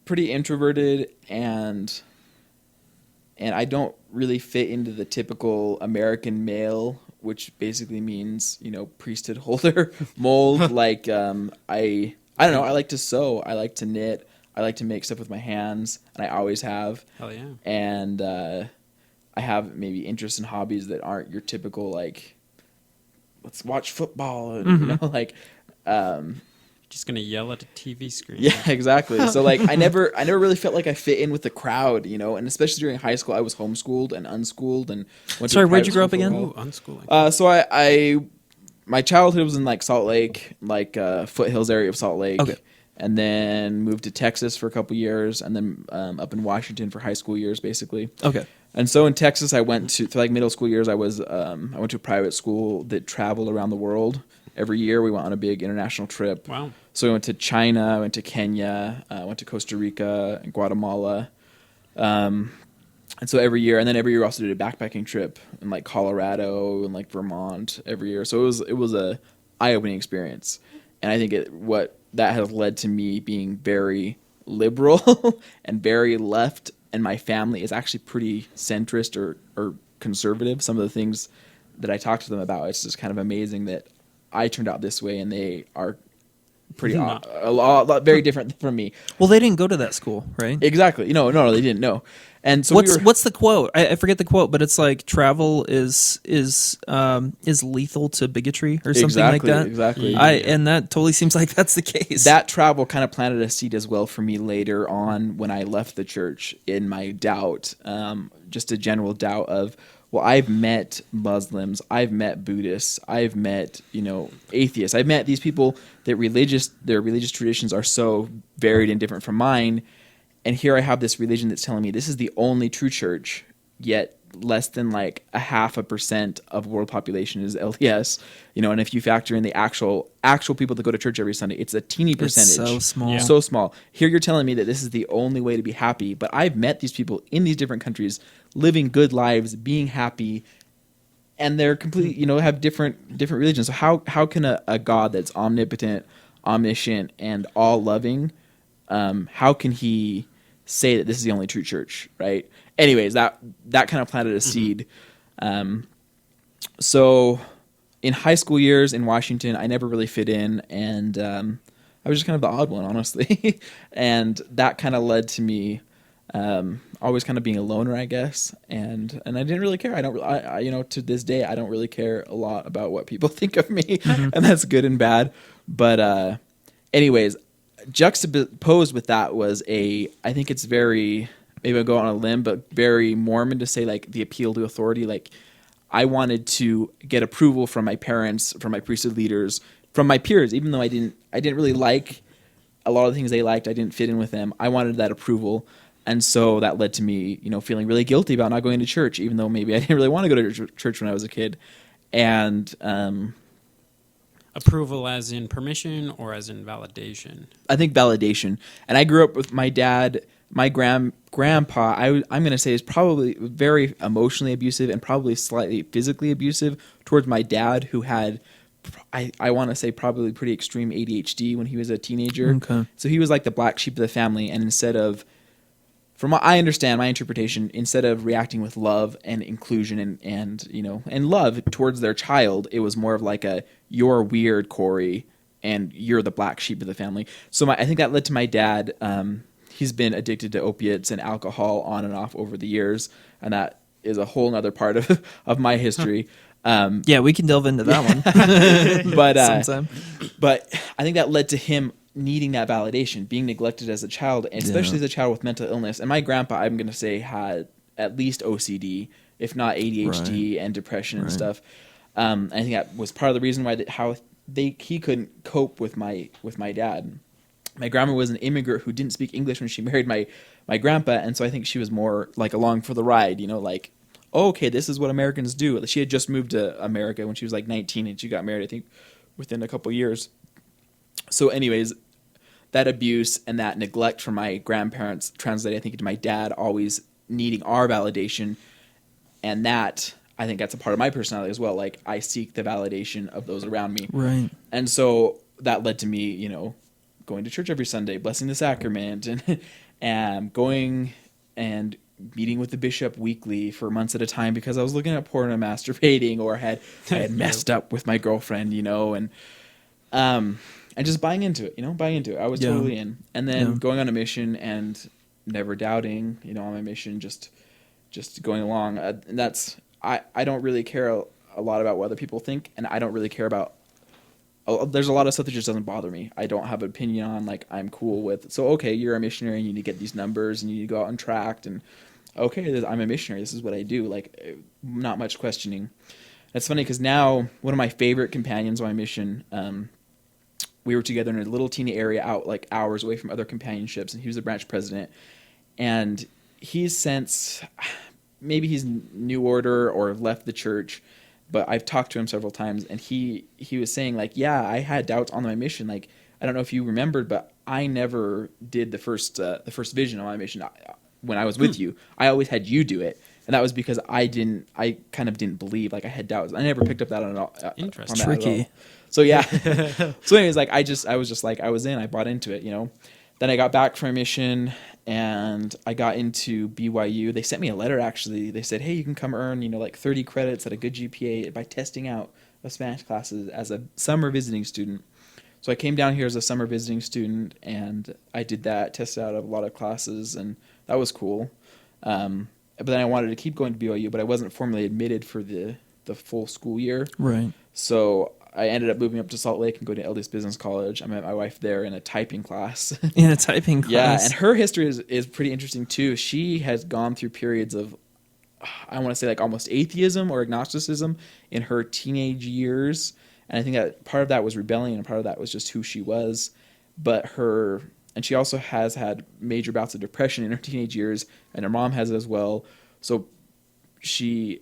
pretty introverted, and I don't really fit into the typical American male, which basically means, priesthood holder mold. Like, I don't know. I like to sew. I like to knit. I like to make stuff with my hands, and I always have. Hell yeah. And I have maybe interests and hobbies that aren't your typical, like, let's watch football, and, Just gonna yell at a TV screen. yeah, exactly. So, like, I never really felt like I fit in with the crowd, and especially during high school, I was homeschooled and unschooled and went Sorry, to where'd you grow up private again? school Ooh, unschooling. So I my childhood was in like Salt Lake, like foothills area of Salt Lake. Okay. And then moved to Texas for a couple years, and then up in Washington for high school years, basically. Okay. And so in Texas, I went to, for like middle school years, I went to a private school that traveled around the world. Every year we went on a big international trip. Wow. So we went to China, went to Kenya, went to Costa Rica and Guatemala. And so every year we also did a backpacking trip in like Colorado and like Vermont every year. So it was a eye-opening experience. And I think what that has led to me being very liberal and very left, and my family is actually pretty centrist or conservative. Some of the things that I talk to them about, it's just kind of amazing that I turned out this way and they are pretty a lot very different from me. Well, they didn't go to that school, right? Exactly. No, they didn't. No. And so what's the quote? I forget the quote, but it's like travel is lethal to bigotry or something like that. Exactly. And that totally seems like that's the case. That travel kind of planted a seed as well for me later on when I left the church in my doubt, just a general doubt of, well, I've met Muslims, I've met Buddhists, I've met, atheists. I've met these people that their religious traditions are so varied and different from mine. And here I have this religion that's telling me this is the only true church, yet less than like 0.5% of world population is LDS. And if you factor in the actual people that go to church every Sunday, it's a teeny percentage. It's so small. Yeah. So small. Here you're telling me that this is the only way to be happy, but I've met these people in these different countries living good lives, being happy, and they're completely, have different religions. So how can a God that's omnipotent, omniscient, and all loving, how can he say that this is the only true church, right? Anyways, that kind of planted a seed. So in high school years in Washington, I never really fit in, and I was just kind of the odd one, honestly. And that kind of led to me always kind of being a loner, I guess. And I didn't really care. I to this day, I don't really care a lot about what people think of me, and that's good and bad. But anyways, juxtaposed with that was I think it's very, maybe I'll go on a limb, but very Mormon to say like the appeal to authority. Like I wanted to get approval from my parents, from my priesthood leaders, from my peers, even though I didn't really like a lot of the things they liked. I didn't fit in with them. I wanted that approval. And so that led to me, feeling really guilty about not going to church, even though maybe I didn't really want to go to church when I was a kid. And, approval as in permission or as in validation? I think validation. And I grew up with my dad, my grandpa, I'm going to say is probably very emotionally abusive and probably slightly physically abusive towards my dad, who had, I want to say probably pretty extreme ADHD when he was a teenager. Okay. So he was like the black sheep of the family. And instead of, from what I understand, my interpretation, instead of reacting with love and inclusion and love towards their child, it was more of like you're weird, Corey, and you're the black sheep of the family. So I think that led to my dad. He's been addicted to opiates and alcohol on and off over the years, and that is a whole other part of my history. Yeah, we can delve into that one. But sometime. But I think that led to him needing that validation, being neglected as a child, and especially as a child with mental illness. And my grandpa, I'm going to say, had at least OCD, if not ADHD and depression and stuff. I think that was part of the reason why he couldn't cope with my dad. My grandma was an immigrant who didn't speak English when she married my grandpa, and so I think she was more like along for the ride, like, oh, okay, this is what Americans do. She had just moved to America when she was like 19, and she got married, I think, within a couple years. So anyways, that abuse and that neglect from my grandparents translated, I think, into my dad always needing our validation. And that, I think that's a part of my personality as well. Like, I seek the validation of those around me. Right. And so that led to me, going to church every Sunday, blessing the sacrament, and going and meeting with the bishop weekly for months at a time because I was looking at porn and masturbating, or I had messed up with my girlfriend, and just buying into it. I was totally in. And then going on a mission and never doubting, on my mission, just going along. And that's, I don't really care a lot about what other people think, and I don't really care about, there's a lot of stuff that just doesn't bother me. I don't have an opinion on, like, I'm cool with. So, okay, you're a missionary and you need to get these numbers and you need to go out and tract, and okay, I'm a missionary. This is what I do. Like, not much questioning. That's funny because now one of my favorite companions on my mission, we were together in a little teeny area out like hours away from other companionships, and he was the branch president. And he's since, maybe he's New Order or left the church, but I've talked to him several times, and he was saying like, yeah, I had doubts on my mission. Like, I don't know if you remembered, but I never did the first vision on my mission when I was with you. I always had you do it. And that was because I kind of didn't believe, like I had doubts. I never picked up that on all. Interesting. Tricky. So yeah. So anyways, like I was just like, I bought into it, Then I got back from my mission and I got into BYU. They sent me a letter actually. They said, hey, you can come earn, like 30 credits at a good GPA by testing out of Spanish classes as a summer visiting student. So I came down here as a summer visiting student and I did that, tested out of a lot of classes, and that was cool. But then I wanted to keep going to BYU, but I wasn't formally admitted for the full school year. Right. So I ended up moving up to Salt Lake and going to LDS Business College. I met my wife there in a typing class. In a typing class. Yeah, and her history is pretty interesting too. She has gone through periods of, I want to say like almost atheism or agnosticism in her teenage years. And I think that part of that was rebellion and part of that was just who she was. And she also has had major bouts of depression in her teenage years, and her mom has as well. So she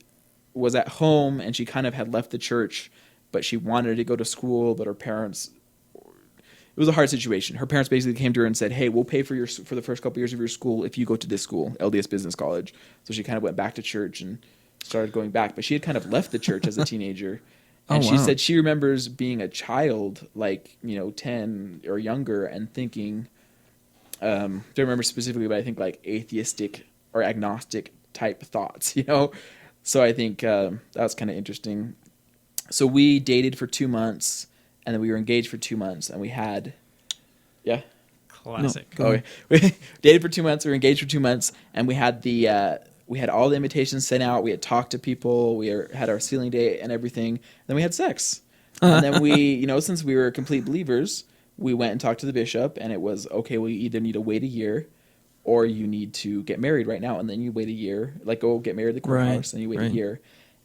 was at home, and she kind of had left the church, but she wanted to go to school, but her parents... It was a hard situation. Her parents basically came to her and said, hey, we'll pay for the first couple years of your school if you go to this school, LDS Business College. So she kind of went back to church and started going back. But she had kind of left the church as a teenager. And she said she remembers being a child, like, 10 or younger, and thinking... don't remember specifically, but I think like atheistic or agnostic type thoughts, So I think that was kind of interesting. So we dated for 2 months, and then we were engaged for 2 months, and we had, yeah. Classic. No, Okay, we dated for 2 months. We were engaged for 2 months, and we had we had all the invitations sent out. We had talked to people. Had our sealing date and everything. Then we had sex, and then we, since we were complete believers, we went and talked to the bishop, and it was, okay, well, you either need to wait a year or you need to get married right now. And then you wait a year, like go get married at the courthouse, and you wait a year.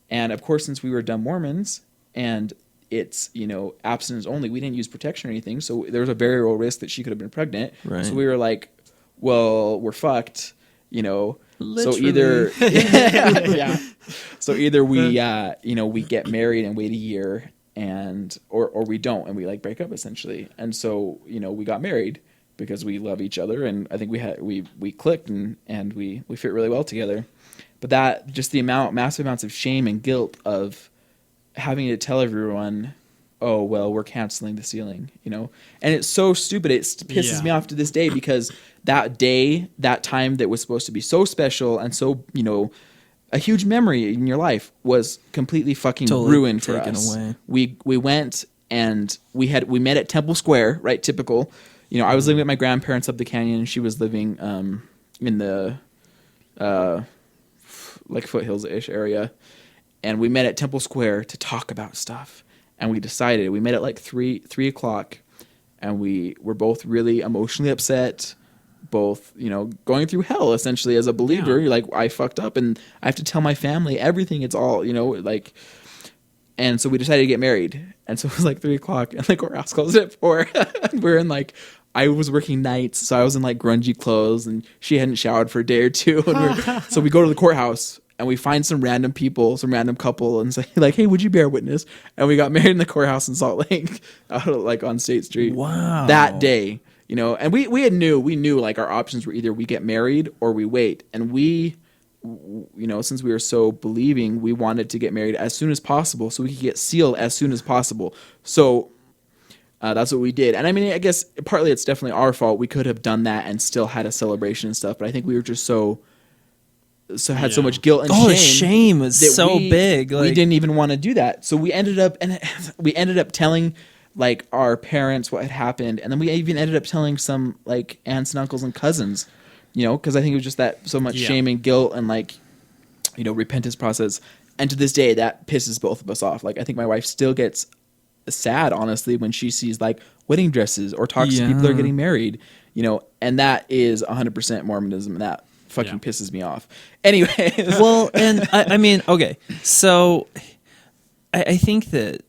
And of course, since we were dumb Mormons and it's, abstinence only, we didn't use protection or anything. So there was a very real risk that she could have been pregnant. Right. So we were like, well, we're fucked, Literally. So either, yeah. So either we, we get married and wait a year, and or we don't, and we like break up essentially. And so we got married because we love each other, and I think we clicked and we fit really well together. But that just the massive amounts of shame and guilt of having to tell everyone, oh well, we're canceling the sealing, and it's so stupid. It pisses me off to this day because that time that was supposed to be so special and so a huge memory in your life was completely fucking ruined for us. Away. We went and we met at Temple Square, right? Typical. I was living with my grandparents up the canyon, and she was living in the like foothills-ish area. And we met at Temple Square to talk about stuff. And we decided, we met at like 3 o'clock, and we were both really emotionally upset, both, going through hell essentially as a believer. You're like, I fucked up and I have to tell my family everything. It's all, and so we decided to get married. And so it was like 3 o'clock, and the courthouse closed at 4. And we're in I was working nights, so I was in grungy clothes, and she hadn't showered for a day or two. And so we go to the courthouse, and we find some random couple, and say hey, would you bear witness? And we got married in the courthouse in Salt Lake, out on State Street. Wow. That day, and we knew our options were either we get married or we wait. And we, since we were so believing, we wanted to get married as soon as possible so we could get sealed as soon as possible. So that's what we did. And I mean, I guess partly it's definitely our fault. We could have done that and still had a celebration and stuff, but I think we were just so much guilt and shame. The shame was so big. We didn't even want to do that. So we ended up telling our parents what had happened, and then we even ended up telling some aunts and uncles and cousins, because I think it was just that so much shame and guilt and repentance process. And to this day, that pisses both of us off. I think my wife still gets sad, honestly, when she sees wedding dresses or talks to people that are getting married, and that is 100% Mormonism, and that fucking pisses me off. Anyway. Well, and I mean, okay, so I think that,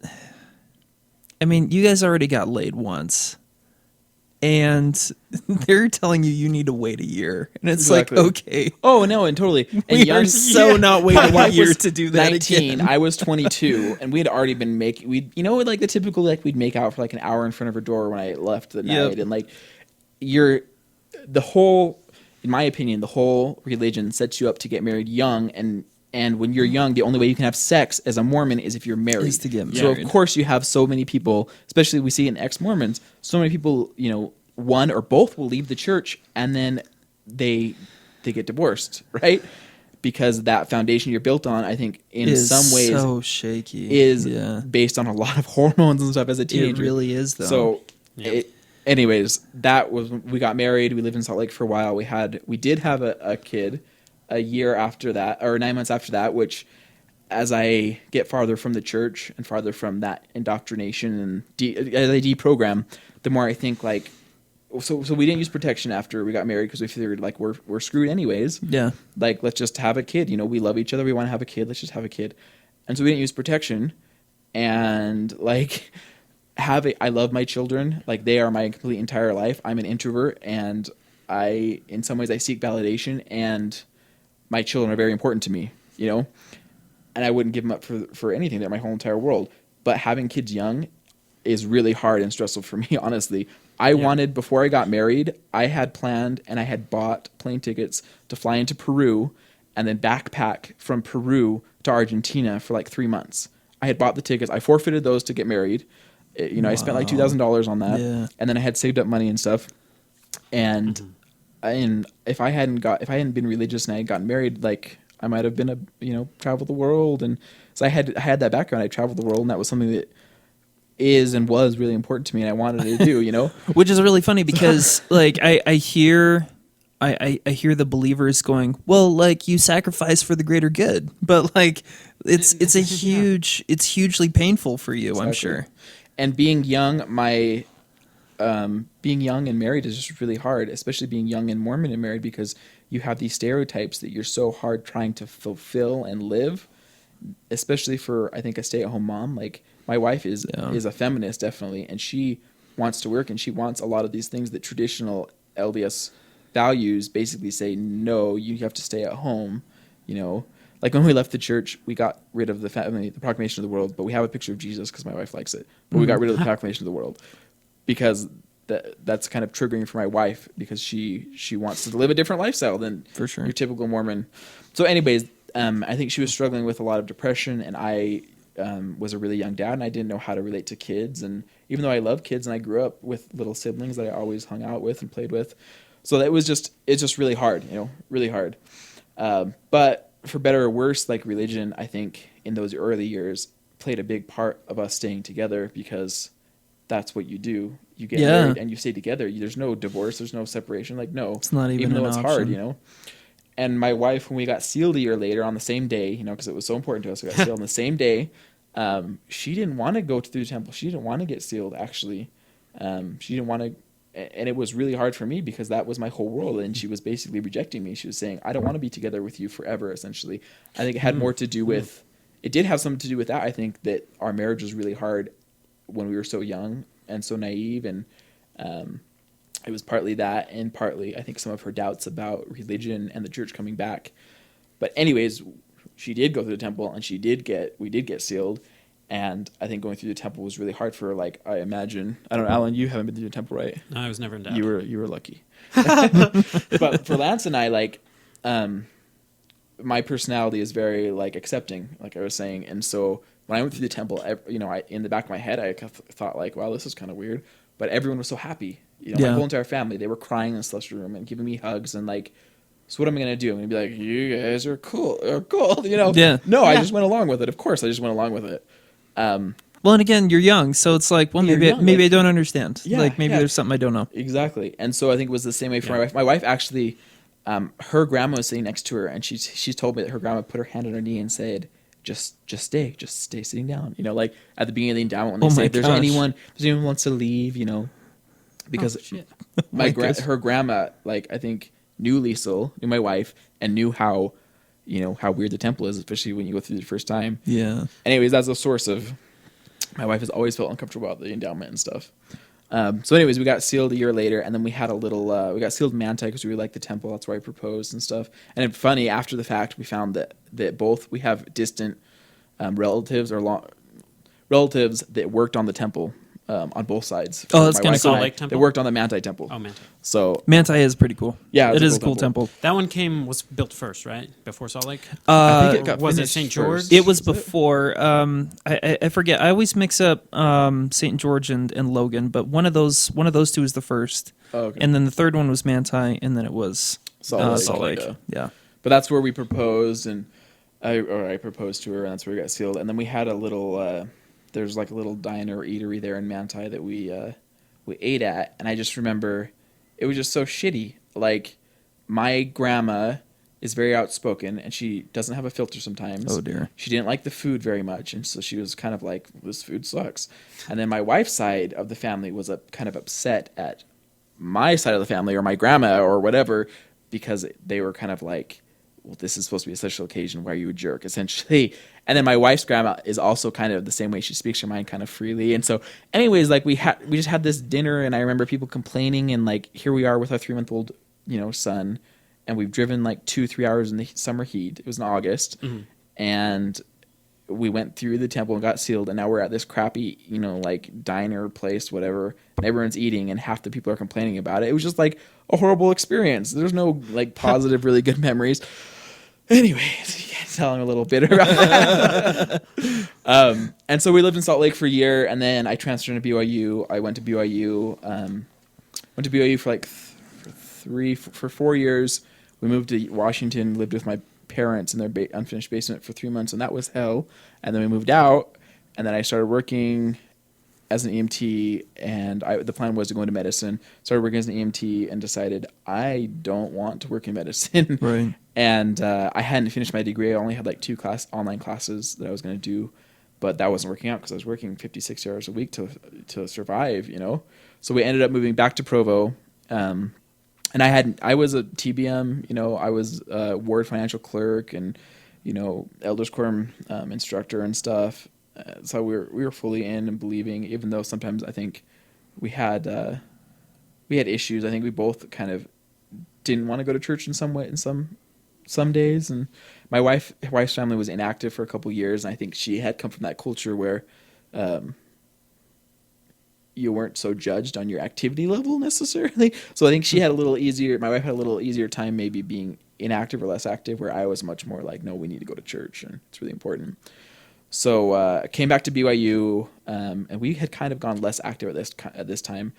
I mean, you guys already got laid once, and they're telling you need to wait a year, and it's Exactly. like, okay, Oh no, and totally. And we are so not waiting I a year was to do that 19, again. I was 22, and we had already been making. We, like the typical, like we'd make out for like an hour in front of her door when I left the Yep. night, and like the whole, in my opinion, the whole religion sets you up to get married young, and when you're young, the only way you can have sex as a Mormon is if you're married. Is to get So married. of course you have so many people, especially we see in ex-Mormons, so many people, one or both will leave the church and then they get divorced, right? Because that foundation you're built on, I think, in Is some ways, so shaky. is Yeah. based on a lot of hormones and stuff as a It teenager. really is, though. So, Yeah. anyways, that was we got married. We lived in Salt Lake for a while. We did have a kid a year after that, or 9 months after that. Which, as I get farther from the church and farther from that indoctrination and as I deprogram, the more I think like. So we didn't use protection after we got married because we figured like we're screwed anyways. Yeah. Like let's just have a kid. We love each other. We want to have a kid. Let's just have a kid. And so we didn't use protection. And like I love my children. Like they are my complete entire life. I'm an introvert, and in some ways I seek validation. And my children are very important to me. And I wouldn't give them up for anything. They're my whole entire world. But having kids young is really hard and stressful for me, honestly. I wanted, before I got married, I had planned and I had bought plane tickets to fly into Peru and then backpack from Peru to Argentina for like 3 months. I had bought the tickets. I forfeited those to get married. I spent like $2,000 on that. Yeah. And then I had saved up money and stuff. And if I hadn't been religious and I had gotten married, like I might have been traveled the world. And so I had that background. I traveled the world, and that was something that is and was really important to me, and I wanted to do, Which is really funny because like I hear the believers going, well, like you sacrifice for the greater good, but like it's hugely painful for you, I'm Exactly. sure. And being young, being young and married is just really hard, especially being young and Mormon and married, because you have these stereotypes that you're so hard trying to fulfill and live, especially for, I think, a stay-at-home mom. Like my wife is a feminist, definitely, and she wants to work, and she wants a lot of these things that traditional LDS values basically say, no, you have to stay at home. Like when we left the church, we got rid of the proclamation of the world, but we have a picture of Jesus because my wife likes it. But we got rid of the proclamation of the world because that's kind of triggering for my wife, because she wants to live a different lifestyle than For sure. your typical Mormon. So anyways, I think she was struggling with a lot of depression, and I was a really young dad, and I didn't know how to relate to kids. And even though I love kids and I grew up with little siblings that I always hung out with and played with, so it's just really hard, really hard. But for better or worse, like religion, I think in those early years played a big part of us staying together, because that's what you do. You get married and you stay together. There's no divorce. There's no separation. Like, no, It's not even though an it's option. hard, And my wife, when we got sealed a year later on the same day, because it was so important to us, we got sealed on the same day. She didn't want to go to the temple. She didn't want to get sealed, actually. She didn't want to, and it was really hard for me because that was my whole world. And she was basically rejecting me. She was saying, I don't want to be together with you forever, essentially. I think it had more to do with, it did have something to do with that. I think that our marriage was really hard when we were so young and so naive. And it was partly that, and partly, I think, some of her doubts about religion and the church coming back. But anyways, she did go through the temple, and we did get sealed. And I think going through the temple was really hard for her. Like, I imagine, I don't know, Alan, you haven't been through the temple, right? No, I was never in doubt. You were lucky. But for Lance and I, like, my personality is very like accepting, like I was saying. And so when I went through the temple, I in the back of my head, I thought like, wow, this is kind of weird. But everyone was so happy. My whole entire family, they were crying in the slush room and giving me hugs and like, so what am I going to do? I'm going to be like, you guys are cool. Yeah. No, I just went along with it. Of course, I just went along with it. Well, and again, you're young, so it's like, well, You're maybe young, maybe like- I don't understand. Yeah, Like maybe yeah. there's something I don't know. Exactly. And so I think it was the same way for my wife. My wife actually, her grandma was sitting next to her, and she's told me that her grandma put her hand on her knee and said, just stay sitting down. Like at the beginning of the endowment when they Oh say, my if there's gosh. anyone who wants to leave, because Oh, shit. my my goodness. her grandma, like I think, knew Liesel, knew my wife, and knew how how weird the temple is, especially when you go through the first time. Yeah. Anyways, that's a source of, my wife has always felt uncomfortable about the endowment and stuff. So anyways, we got sealed a year later, and then we had a little, we got sealed in Manti because we really liked the temple. That's where I proposed and stuff. And it's funny, after the fact, we found that both, we have distant relatives relatives that worked on the temple on both sides. Oh, that's My kinda wife cool. and I, Lake Temple? They worked on the Manti temple. Oh, Manti. So Manti is pretty cool. Yeah, it it's is a cool temple. That one was built first, right? Before Salt Lake? I think it got was it finished St. George? first. It was before. I forget. I always mix up St. George and Logan, but one of those two is the first, Oh, okay. and then the third one was Manti, and then it was Salt Lake, Lake. Yeah. But that's where we proposed, and I proposed to her, and that's where we got sealed. And then we had a little, there's like a little diner or eatery there in Manti that we ate at, and I just remember it was just so shitty. Like, my grandma is very outspoken, and she doesn't have a filter sometimes. Oh dear. She didn't like the food very much, and so she was kind of like, this food sucks. And then my wife's side of the family was kind of upset at my side of the family, or my grandma, or whatever, because they were kind of like, well, this is supposed to be a social occasion, why are you a jerk, essentially. And then my wife's grandma is also kind of the same way. She speaks her mind kind of freely. And so anyways, like we just had this dinner, and I remember people complaining, and like, here we are with our 3-month-old, son, and we've driven like 2-3 hours in the summer heat. It was in August. Mm-hmm. And we went through the temple and got sealed, and now we're at this crappy, like diner place, whatever, and everyone's eating, and half the people are complaining about it. It was just like a horrible experience. There's no like positive, really good memories. Anyways, telling a little bitter about that. And so we lived in Salt Lake for a year, and then I transferred to BYU. I went to BYU. Went to BYU for like 4 years. We moved to Washington, lived with my parents in their unfinished basement for 3 months, and that was hell. And then we moved out, and then I started working as an EMT, and the plan was to go into medicine. Started working as an EMT and decided I don't want to work in medicine. Right. And I hadn't finished my degree. I only had like 2 online classes that I was going to do, but that wasn't working out because I was working 50, 60 hours a week to survive, So we ended up moving back to Provo. And I was a TBM, I was a ward financial clerk and, elders quorum instructor and stuff. So we were fully in and believing, even though sometimes I think we had issues. I think we both kind of didn't want to go to church in some way, in some days. And my wife's family was inactive for a couple of years, and I think she had come from that culture where you weren't so judged on your activity level necessarily. So I think she had a little easier. My wife had a little easier time maybe being inactive or less active, where I was much more like, no, we need to go to church, and it's really important. So I came back to BYU, and we had kind of gone less active at this time.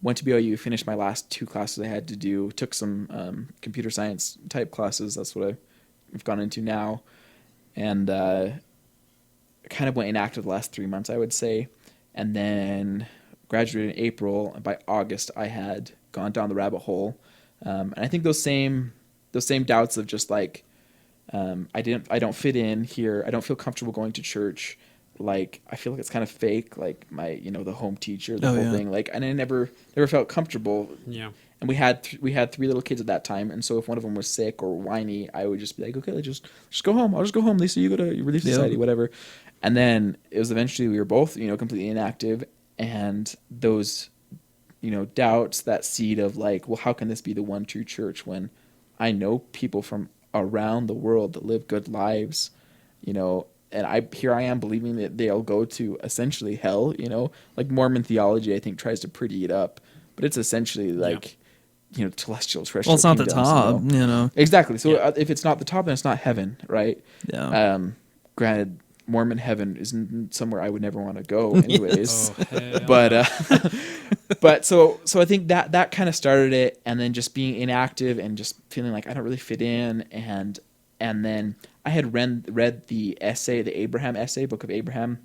Went to BYU, finished my last 2 classes I had to do, took some computer science type classes. That's what I've gone into now. And kind of went inactive the last 3 months, I would say. And then graduated in April, and by August I had gone down the rabbit hole. And I think those same doubts of just like, I don't fit in here. I don't feel comfortable going to church. Like, I feel like it's kind of fake, like my, the home teacher, the whole thing. Like, and I never felt comfortable. Yeah. And we had 3 little kids at that time, and so if one of them was sick or whiny, I would just be like, okay, let's just go home. I'll just go home. Lisa, you go to Relief Society, whatever. And then it was eventually we were both, completely inactive, and those, doubts, that seed of like, well, how can this be the one true church when I know people from around the world that live good lives, and here I am believing that they'll go to essentially hell, like Mormon theology, I think, tries to pretty it up, but it's essentially like, celestial, terrestrial. Well, it's not the kingdoms, top, Exactly. So if it's not the top, then it's not heaven, right? Yeah. Granted, Mormon heaven isn't somewhere I would never want to go, anyways. Oh, But so I think that kind of started it, and then just being inactive and just feeling like I don't really fit in, and then I had read the essay, the Abraham essay, Book of Abraham,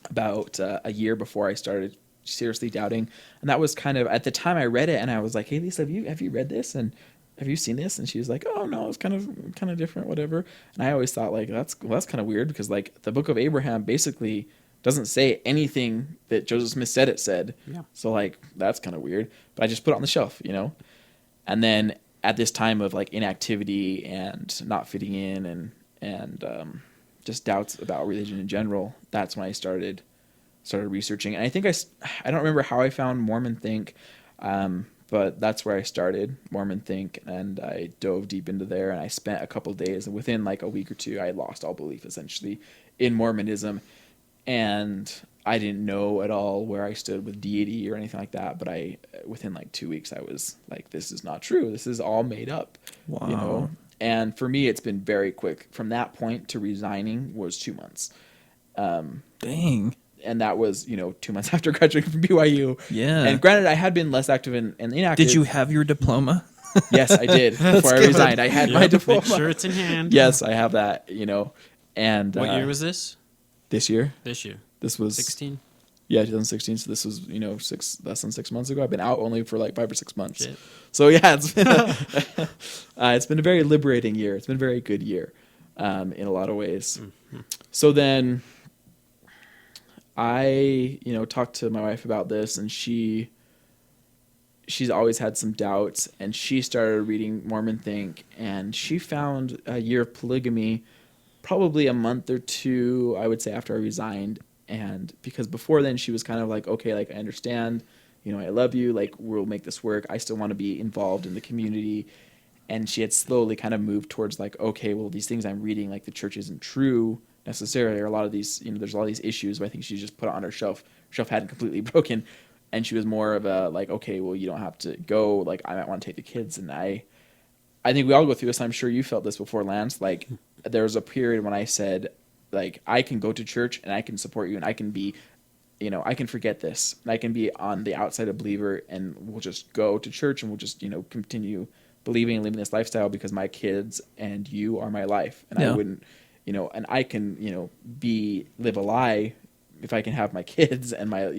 about a year before I started seriously doubting, and that was kind of at the time I read it, and I was like, hey Lisa, have you read this, and have you seen this? And she was like, oh no, it's kind of different, whatever. And I always thought like that's kind of weird, because like the Book of Abraham basically doesn't say anything that Joseph Smith said it said. Yeah. So like that's kind of weird. But I just put it on the shelf, And then at this time of like inactivity and not fitting in and just doubts about religion in general, that's when I started researching. And I think I don't remember how I found Mormon Think, but that's where I started, Mormon Think, and I dove deep into there, and I spent a couple of days, and within like a week or two, I lost all belief essentially in Mormonism, and I didn't know at all where I stood with deity or anything like that. But within like 2 weeks, I was like, this is not true. This is all made up. Wow. You know? And for me, it's been very quick. From that point to resigning was 2 months. Dang. And that was, 2 months after graduating from BYU. Yeah. And granted, I had been less active and inactive. Did you have your diploma? Yes, I did. Before I resigned, I had my diploma. Make sure it's in hand. Yes, I have that, And What year was this? This year? This year. This was 16? Yeah, 2016. So this was, less than 6 months ago. I've been out only for like 5 or 6 months. Shit. So yeah, it's been a very liberating year. It's been a very good year, in a lot of ways. Mm-hmm. So then I, talked to my wife about this, and she's always had some doubts, and she started reading Mormon Think, and she found A Year of Polygamy probably a month or two, I would say, after I resigned. And because before then she was kind of like, okay, like I understand, I love you, like we'll make this work. I still want to be involved in the community. And she had slowly kind of moved towards like, okay, well, these things I'm reading, like the church isn't true necessarily, or a lot of these, there's a lot of these issues, but I think she just put it on her shelf. Her shelf hadn't completely broken. And she was more of a like, okay, well, you don't have to go. Like I might want to take the kids. And I think we all go through this. I'm sure you felt this before, Lance. Like there was a period when I said, like, I can go to church and I can support you and I can be, I can forget this. And I can be on the outside a believer and we'll just go to church and we'll just, continue believing and living this lifestyle because my kids and you are my life. And I wouldn't, and I can, live a lie if I can have my kids and my, I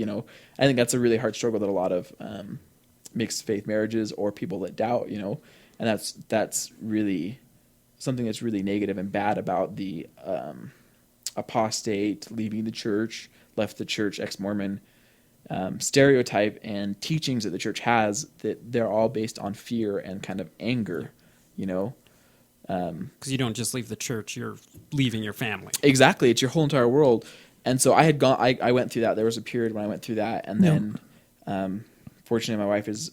think that's a really hard struggle that a lot of mixed faith marriages or people that doubt, and that's really something that's really negative and bad about the apostate, leaving the church, left the church, ex-Mormon stereotype and teachings that the church has, that they're all based on fear and kind of anger, Because you don't just leave the church, you're leaving your family. Exactly. It's your whole entire world. And so I went through that. There was a period when I went through that. And then, fortunately, my wife is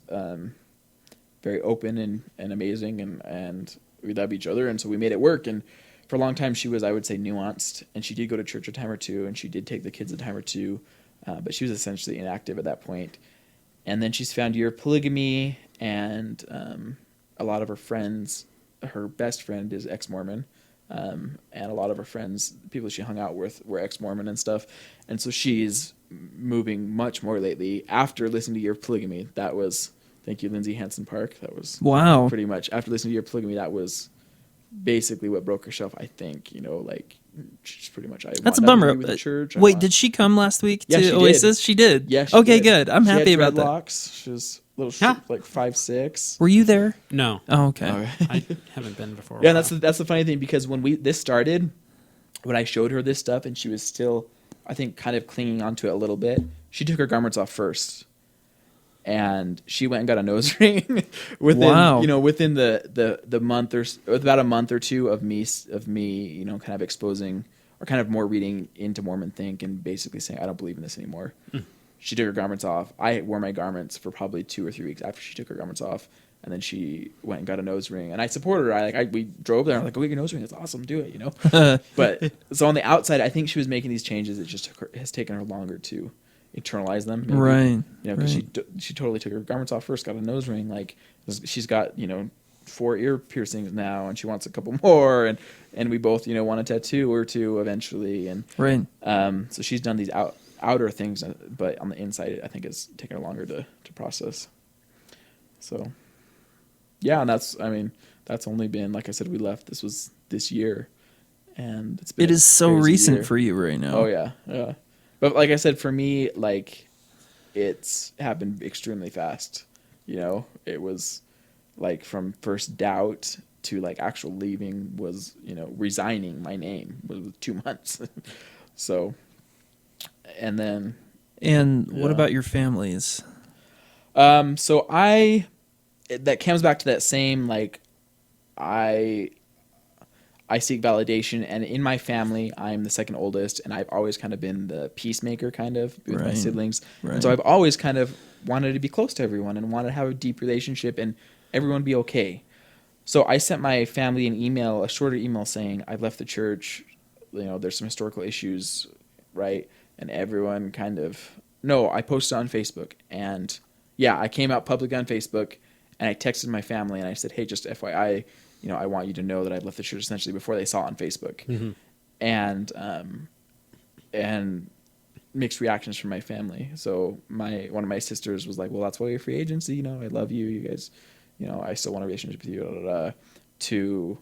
very open and amazing, and we love each other. And so we made it work. And for a long time, she was, I would say, nuanced, and she did go to church a time or two, and she did take the kids a time or two, but she was essentially inactive at that point. And then she's found Year of Polygamy, and a lot of her friends, her best friend is ex-Mormon, and a lot of her friends, people she hung out with, were ex-Mormon and stuff. And so she's moving much more lately after listening to Year of Polygamy. That was, thank you, Lindsay Hansen Park. That was wow. Pretty much after listening to Year of Polygamy, that was basically what broke her shelf, I think. Like she's pretty much. That's a bummer. With the church. Wait, did she come last week to she Oasis? She did. Yeah. Okay, good. I'm she happy had about that. dreadlocks. She was a little like 5'6". Were you there? No. Oh, okay. I haven't been before. Yeah, and that's the funny thing, because when this started, when I showed her this stuff and she was still, I think, kind of clinging onto it a little bit, she took her garments off first. And she went and got a nose ring within, within the month or about a month or two of me, kind of exposing or kind of more reading into Mormon Think and basically saying, I don't believe in this anymore. She took her garments off. I wore my garments for probably 2 or 3 weeks after she took her garments off. And then she went and got a nose ring, and I supported her. We drove there. I'm like, go get your nose ring. It's awesome. Do it, But so on the outside, I think she was making these changes. It just has taken her longer to internalize them, maybe. Right? Because she totally took her garments off first, got a nose ring. Like she's got 4 ear piercings now, and she wants a couple more, and we both want a tattoo or two eventually, and right. So she's done these outer things, but on the inside, I think it's taken her longer to process. So yeah, and that's only been, like I said, we left. This was this year, and it's been It is so recent year. for you right now. Oh yeah. But like I said, for me, like, it's happened extremely fast. It was like from first doubt to like actual leaving was, resigning my name was 2 months. So, and then. And what about your families? So I that comes back to that same like I seek validation, and in my family, I'm the second oldest, and I've always kind of been the peacemaker, kind of with my Right. siblings, Right. and so I've always kind of wanted to be close to everyone and wanted to have a deep relationship and everyone be okay. So I sent my family an email, a shorter email saying I've left the church. There's some historical issues, right? And everyone kind of no. I posted on Facebook, and yeah, I came out publicly on Facebook, and I texted my family and I said, hey, just FYI. I want you to know that I've left the church essentially before they saw it on Facebook. Mm-hmm. And mixed reactions from my family. So one of my sisters was like, well, that's why you're free agency. I love you. You guys, I still want a relationship with you. Da, da, da. To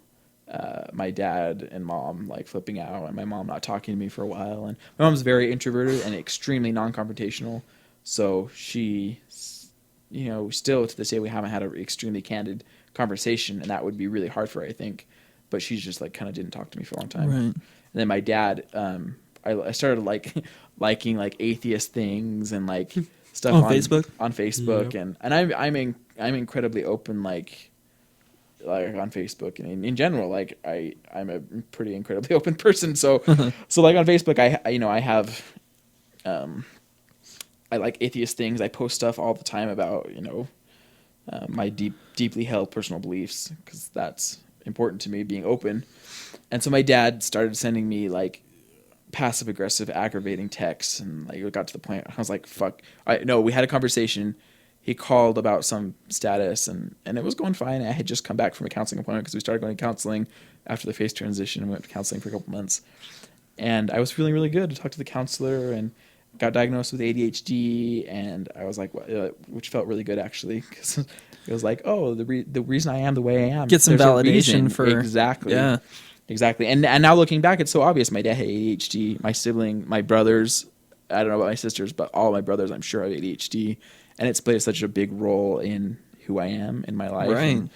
my dad and mom like flipping out, and my mom not talking to me for a while. And my mom's very introverted and extremely non-confrontational. So she, still to this day, we haven't had an extremely candid conversation, and that would be really hard for her, I think. But she's just like kind of didn't talk to me for a long time. Right. And then my dad, I started liking like atheist things and like stuff On Facebook? On Facebook, Yep. and I'm incredibly open like on Facebook, and in general, like I'm a pretty incredibly open person. So so like on Facebook, I have I like atheist things. I post stuff all the time about my deeply held personal beliefs, because that's important to me, being open. And so my dad started sending me like passive aggressive aggravating texts, and like it got to the point I was like, fuck. We had a conversation. He called about some status, and it was going fine. I had just come back from a counseling appointment because we started going to counseling after the faith transition, and went to counseling for a couple months. And I was feeling really good to talk to the counselor, and got diagnosed with ADHD, and I was like, which felt really good actually, because it was like, oh, the reason I am the way I am. Get some there's a validation reason. for exactly. Yeah. Exactly. And now looking back, it's so obvious. My dad had ADHD. My sibling, my brothers, I don't know about my sisters, but all my brothers, I'm sure, have ADHD. And it's played such a big role in who I am in my life. Right. And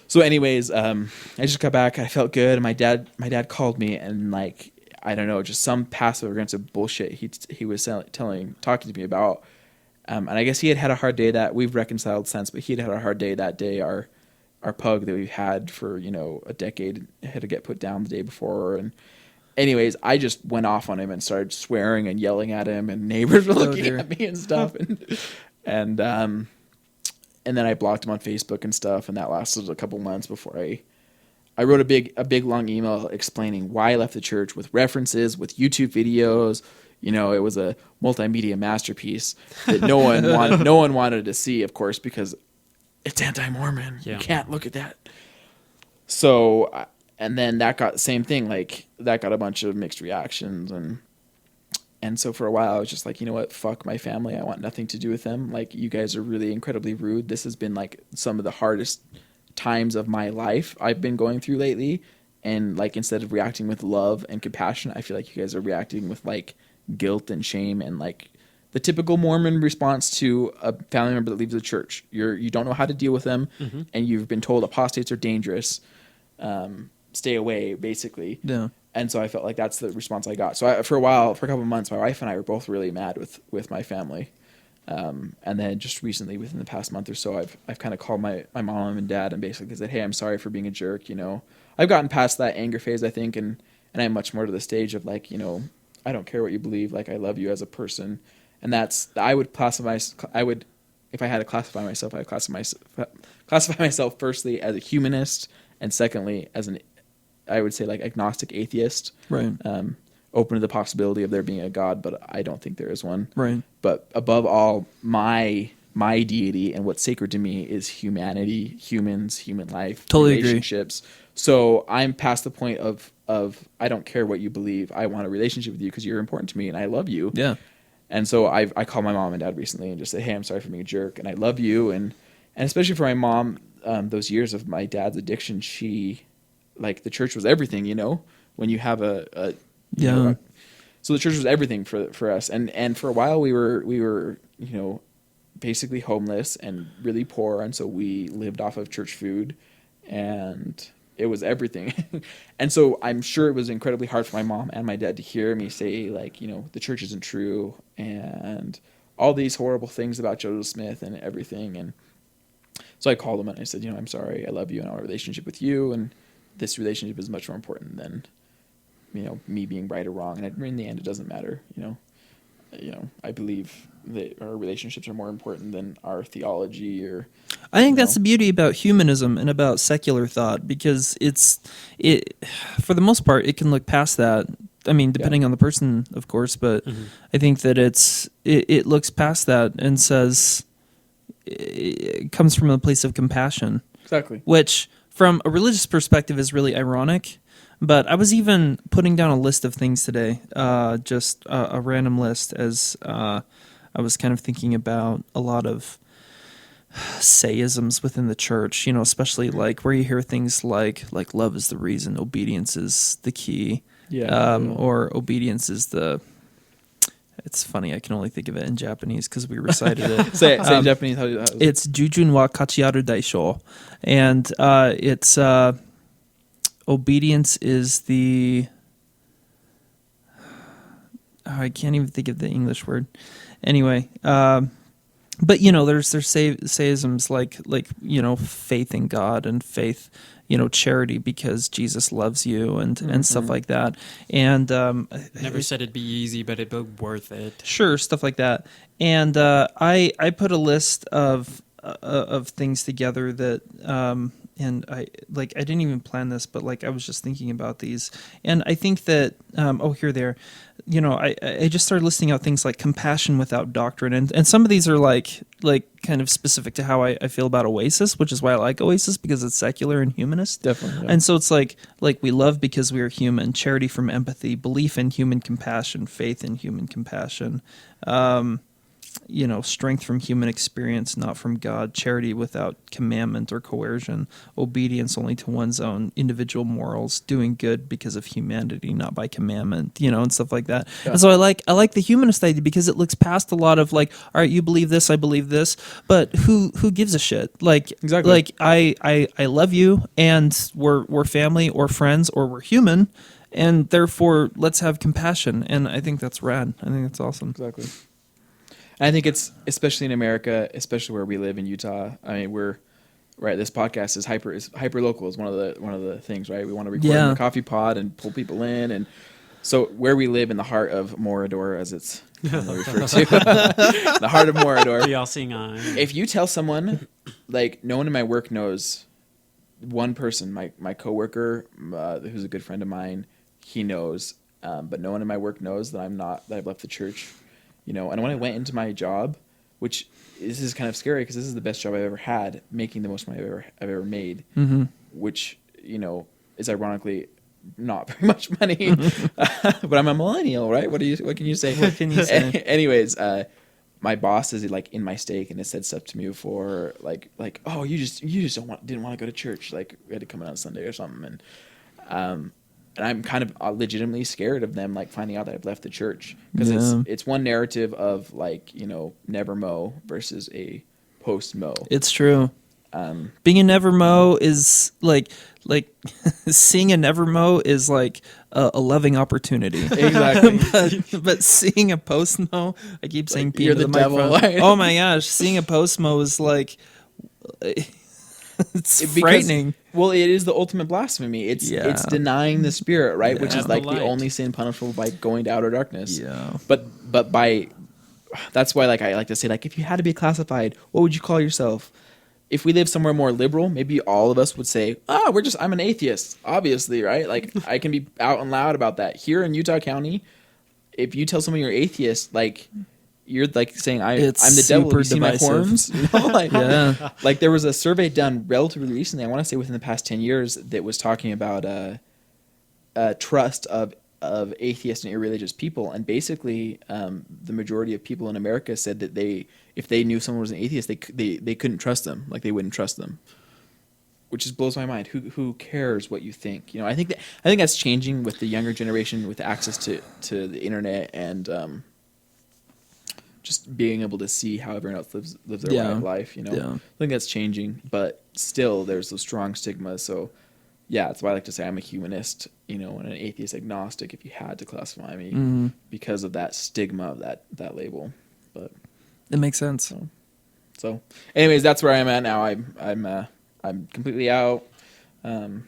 so anyways, I just got back. I felt good. And my dad called me, and like, I don't know, just some passive aggressive bullshit he was talking to me about. And I guess he had a hard day that we've reconciled since, but he'd had a hard day that day. Our pug that we've had for, a decade had to get put down the day before. And anyways, I just went off on him and started swearing and yelling at him, and neighbors were looking dear. at me and stuff. And then I blocked him on Facebook and stuff. And that lasted a couple months before I wrote a big long email explaining why I left the church, with references, with YouTube videos. It was a multimedia masterpiece that no one wanted to see, of course, because it's anti-Mormon. Yeah. You can't look at that. So, and then that got the same thing. Like, that got a bunch of mixed reactions, and so for a while I was just like, you know what, fuck my family. I want nothing to do with them. Like, you guys are really incredibly rude. This has been like some of the hardest times of my life I've been going through lately, and like, instead of reacting with love and compassion, I feel like you guys are reacting with like guilt and shame, and like the typical Mormon response to a family member that leaves the church. You don't know how to deal with them, Mm-hmm. and you've been told apostates are dangerous. Stay away, basically. Yeah. And so I felt like that's the response I got. So for a couple of months, my wife and I were both really mad with my family. And then just recently, within the past month or so, I've kind of called my mom and dad and basically said, hey, I'm sorry for being a jerk. I've gotten past that anger phase, I think, and I'm much more to the stage of like, I don't care what you believe. Like, I love you as a person. And if I had to classify myself, I'd classify myself firstly as a humanist, and secondly as I would say like agnostic atheist. Right. Open to the possibility of there being a God, but I don't think there is one. Right. But above all, my deity and what's sacred to me is humanity, humans, human life, Totally agree. relationships. So I'm past the point of I don't care what you believe. I want a relationship with you because you're important to me and I love you. Yeah. And so I called my mom and dad recently and just said, hey, I'm sorry for being a jerk, and I love you. And especially for my mom, those years of my dad's addiction, she, like, the church was everything, when you have so the church was everything for us. And for a while we were, basically homeless and really poor. And so we lived off of church food, and it was everything. And so I'm sure it was incredibly hard for my mom and my dad to hear me say, like, the church isn't true and all these horrible things about Joseph Smith and everything. And So I called him and I said, I'm sorry, I love you and I want a relationship with you, and this relationship is much more important than, me being right or wrong. And in the end, it doesn't matter. I believe that our relationships are more important than our theology or. I think that's the beauty about humanism and about secular thought, because for the most part, it can look past that. I mean, depending on the person, of course, but I think that it looks past that and says it comes from a place of compassion. Exactly. Which, from a religious perspective, is really ironic. But I was even putting down a list of things today, just a random list, as I was kind of thinking about a lot of sayisms within the church, especially like where you hear things like love is the reason, obedience is the key, or obedience is the. It's funny, I can only think of it in Japanese because we recited it. Say it in Japanese. How it's Jujun wa kachiaru daisho, and it's obedience is the. I can't even think of the English word. Anyway, but there's sayisms like faith in God and faith, charity because Jesus loves you and stuff like that. And Never said it'd be easy, but it'd be worth it. Sure, stuff like that. And I put a list of things together that and I didn't even plan this, but I was just thinking about these, and I think that here they are. I just started listing out things like compassion without doctrine, and some of these are like kind of specific to how I feel about Oasis, which is why I like Oasis, because it's secular and humanist. Definitely. Yeah. And so it's like we love because we are human, charity from empathy, belief in human compassion, faith in human compassion, strength from human experience, not from God, charity without commandment or coercion, obedience only to one's own individual morals, doing good because of humanity, not by commandment, and stuff like that. Yeah. And so I like the humanist idea because it looks past a lot of all right, you believe this, I believe this, but who gives a shit? Exactly. I love you, and we're family or friends or we're human, and therefore let's have compassion. And I think that's rad. I think that's awesome. Exactly. And I think it's, especially in America, especially where we live in Utah. I mean, we're right. This podcast is hyper local is one of the things, right? We want to record in the coffee pod and pull people in, and so where we live in the heart of Morador, as it's referred to, the heart of Morador. The all-seeing eye. If you tell someone, no one in my work knows, one person, my coworker, who's a good friend of mine, he knows, but no one in my work knows that I've left the church. And when I went into my job, which this is kind of scary because this is the best job I've ever had, making the most money I've ever made, which is ironically not very much money, but I'm a millennial, right? What can you say? What can you say? Anyways, my boss is in my stake and has said stuff to me before, oh, you just didn't want to go to church, we had to come in on Sunday or something, and I'm kind of legitimately scared of them finding out that I've left the church, because it's one narrative of never mow versus a post mow. It's true. Being a never mow is like seeing a never mow is a loving opportunity. Exactly. but seeing a post mow, I keep saying you're the devil. Oh my gosh, seeing a post mow is it's frightening. Well, it is the ultimate blasphemy. It's denying the spirit, right? Which is the only sin punishable by going to outer darkness. Yeah. But by that's why I like to say if you had to be classified, what would you call yourself? If we live somewhere more liberal, maybe all of us would say, I'm an atheist, obviously, right? I can be out and loud about that. Here in Utah County, if you tell someone you're atheist, you're saying I'm the devil. You see my horns? There was a survey done relatively recently, I want to say within the past 10 years, that was talking about trust of atheist and irreligious people, and basically the majority of people in America said that if they knew someone was an atheist, they couldn't trust them, they wouldn't trust them, which just blows my mind. Who cares what you think? I think that's changing with the younger generation, with access to the internet and just being able to see how everyone else lives their life. I think that's changing, but still there's a strong stigma. So that's why I like to say I'm a humanist, and an atheist agnostic, if you had to classify me, because of that stigma of that label. But it makes sense. So, anyways, that's where I'm at now. I'm completely out. I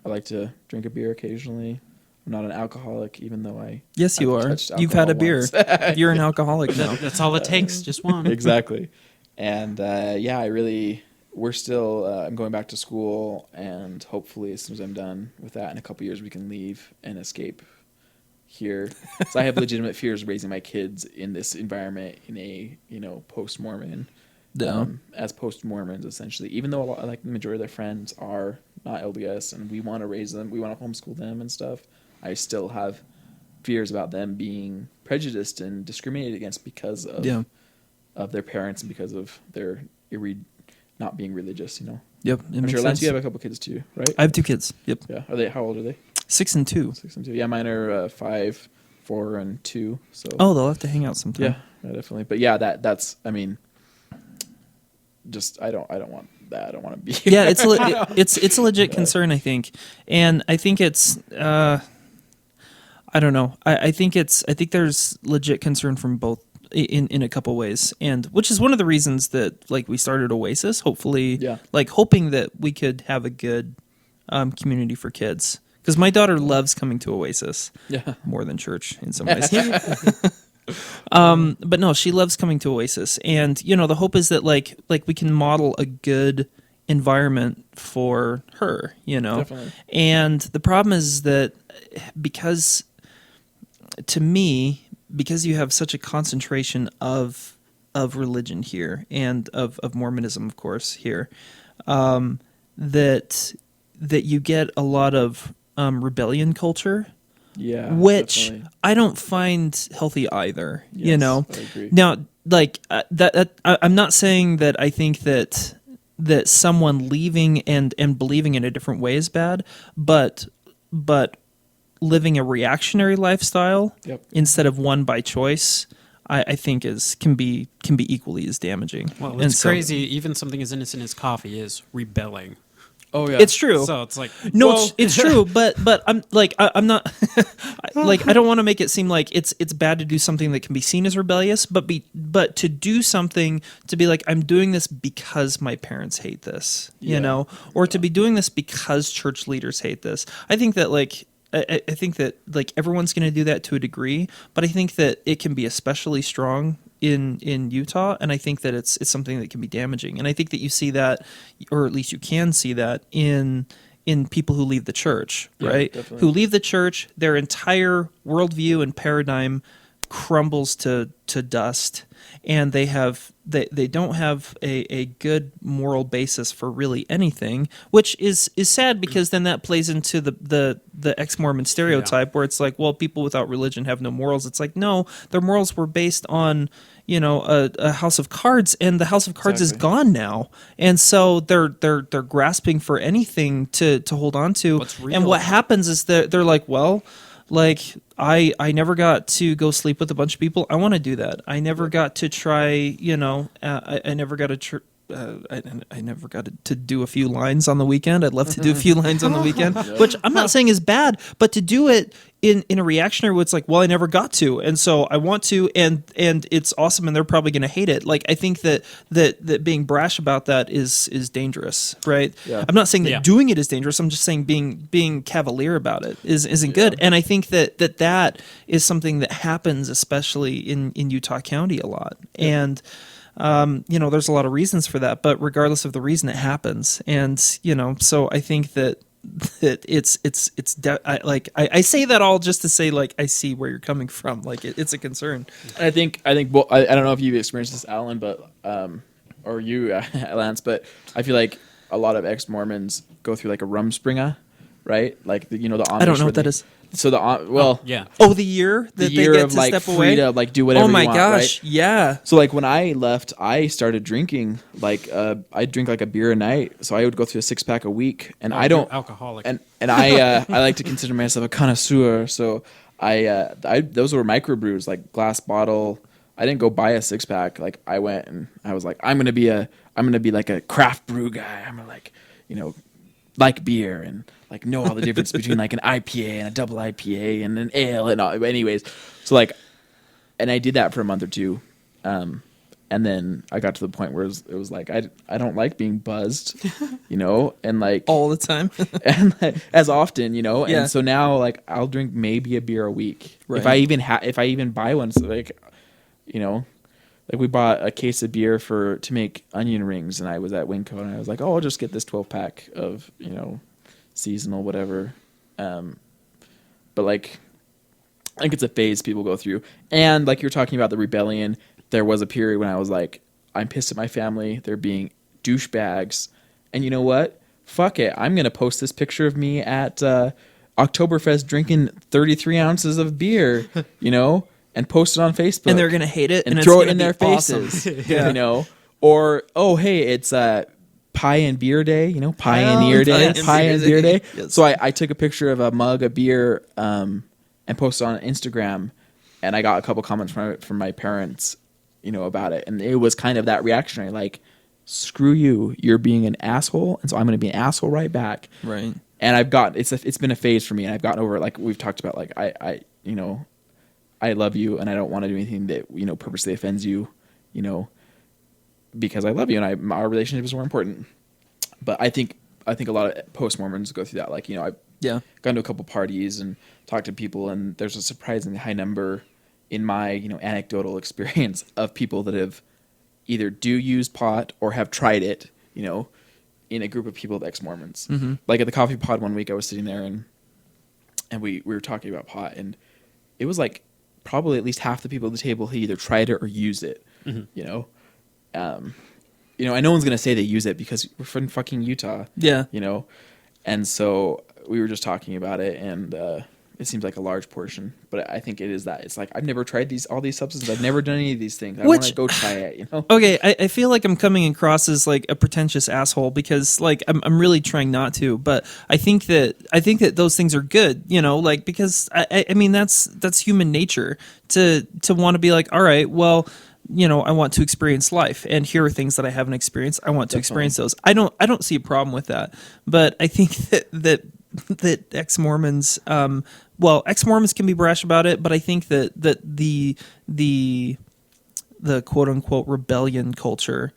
like to drink a beer occasionally. I'm not an alcoholic, even though Yes, you I've are. touched You've had a alcohol beer. once. You're an alcoholic now. That's all it takes, just one. Exactly. And we're still, I'm going back to school, and hopefully as soon as I'm done with that in a couple years, we can leave and escape here. So I have legitimate fears raising my kids in this environment in a, post-Mormon, Yeah. as post-Mormons, essentially, even though the majority of their friends are not LDS and we want to raise them, we want to homeschool them and stuff. I still have fears about them being prejudiced and discriminated against because of their parents and because of their not being religious, Yep. It I'm makes sure, Lance, sense. you have a couple kids too, right? I have 2 kids. Yep. Yeah. How old are they? 6 and 2. 6 and 2. Yeah, mine are 5, 4, and 2. So Oh, they'll have to hang out sometime. yeah, definitely. But yeah, that's I mean, just I don't want that. I don't want to be. Yeah, it's a legit concern, I think, and I think it's I don't know. I think there's legit concern from both in a couple ways, and which is one of the reasons that we started Oasis. Hopefully, hoping that we could have a good community for kids. Because my daughter loves coming to Oasis, more than church in some ways. But no, she loves coming to Oasis, and the hope is that we can model a good environment for her. Definitely. And the problem is that because you have such a concentration of religion here and of Mormonism, of course, here, that you get a lot of rebellion culture, which definitely. I don't find healthy either. Yes, I agree. Now, I'm not saying that I think that someone leaving and believing in a different way is bad, but living a reactionary lifestyle instead of one by choice, I think can be equally as damaging. Well, it's crazy. Even something as innocent as coffee is rebelling. Oh yeah, It's true. So it's like It's true, but I'm I'm not I don't want to make it seem like it's bad to do something that can be seen as rebellious, but to do something to be like, I'm doing this because my parents hate this, or to be doing this because church leaders hate this. I think that I think that everyone's going to do that to a degree, but I think that it can be especially strong in Utah, and I think that it's something that can be damaging. And I think that you see that, or at least you can see that in people who leave the church, right? Definitely. Who leave the church, their entire worldview and paradigm crumbles to dust, and they don't have a good moral basis for really anything, which is sad, because then that plays into the ex-Mormon stereotype where it's like, well, people without religion have no morals. It's like, no, their morals were based on a house of cards, and the house of cards is gone now, and so they're grasping for anything to hold on to. And what happens is that they're like, well, I never got to go sleep with a bunch of people. I want to do that. I never got to try, I never got to I never got to do a few lines on the weekend. I'd love to do a few lines on the weekend, which I'm not saying is bad, but to do it in a reactionary way, it's like, well, I never got to, and so I want to, and it's awesome, and they're probably going to hate it. I think that being brash about that is dangerous, right? Yeah. I'm not saying that doing it is dangerous. I'm just saying being cavalier about it isn't good. And I think that is something that happens, especially in Utah County, a lot. And there's a lot of reasons for that, but regardless of the reason, it happens. And so I think that I say that all just to say, I see where you're coming from. It's a concern. I think well, I don't know if you've experienced this, Alan, but or you, Lance, but I feel like a lot of ex-Mormons go through a rumspringa, right? The Amish. I don't know what that is. So the the year that the year they get of to step free away. to do whatever. Oh my you want, gosh, right? yeah. So when I left, I started drinking I'd drink a beer a night. So I would go through a 6-pack a week, and I don't alcoholic. and I like to consider myself a connoisseur. So I those were microbrews, glass bottle. I didn't go buy a 6-pack. I went and I was like, I'm gonna be a craft brew guy. I'm gonna like beer and know all the difference between an IPA and a double IPA and an ale and all. Anyways, so and I did that for a month or two, And then I got to the point where it was like I don't like being buzzed, and like All the time. and as often, Yeah. And so now like I'll drink maybe a beer a week. Right. If I even buy one, so like, like we bought a case of beer to make onion rings, and I was at Winco and I was like, oh, I'll just get this 12-pack of, seasonal whatever. But like, I think it's a phase people go through. And like you're talking about the rebellion, there was a period when I was like, I'm pissed at my family. They're being douchebags. And you know what? Fuck it. I'm going to post this picture of me at Oktoberfest drinking 33 ounces of beer, and post it on Facebook. And they're going to hate it. And it's throw it gonna in their be awesome. faces, Yeah. Or, oh, hey, it's Pie and Beer Day, Pioneer Day, Pie and Beer Day. Yes. So I took a picture of a mug of beer and posted on Instagram, and I got a couple comments from my parents, about it. And it was kind of that reactionary, like, screw you, you're being an asshole, and so I'm going to be an asshole right back. Right. And it's been a phase for me, and I've gotten over it. Like we've talked about, like I love you, and I don't want to do anything that purposely offends you, because I love you, and our relationship is more important. But I think a lot of post Mormons go through that. Like I've gone to a couple parties and talked to people, and there's a surprisingly high number in my anecdotal experience of people that have either do use pot or have tried it, in a group of people of ex-Mormons. Mm-hmm. Like at the coffee pod one week, I was sitting there and we were talking about pot, and it was like probably at least half the people at the table who either tried it or used it. Mm-hmm. And no one's gonna say they use it because we're from fucking Utah. Yeah. And so we were just talking about it, and it seems like a large portion, but I think it is that. It's like, I've never tried all these substances. I've never done any of these things. I want to go try it, Okay, I feel like I'm coming across as like a pretentious asshole because like I'm really trying not to, but I think that those things are good, like because I mean that's human nature to want to be like, all right, well, I want to experience life, and here are things that I haven't experienced. I want to experience those. I don't see a problem with that, but I think that ex-Mormons, ex-Mormons can be brash about it, but I think that the quote unquote rebellion culture,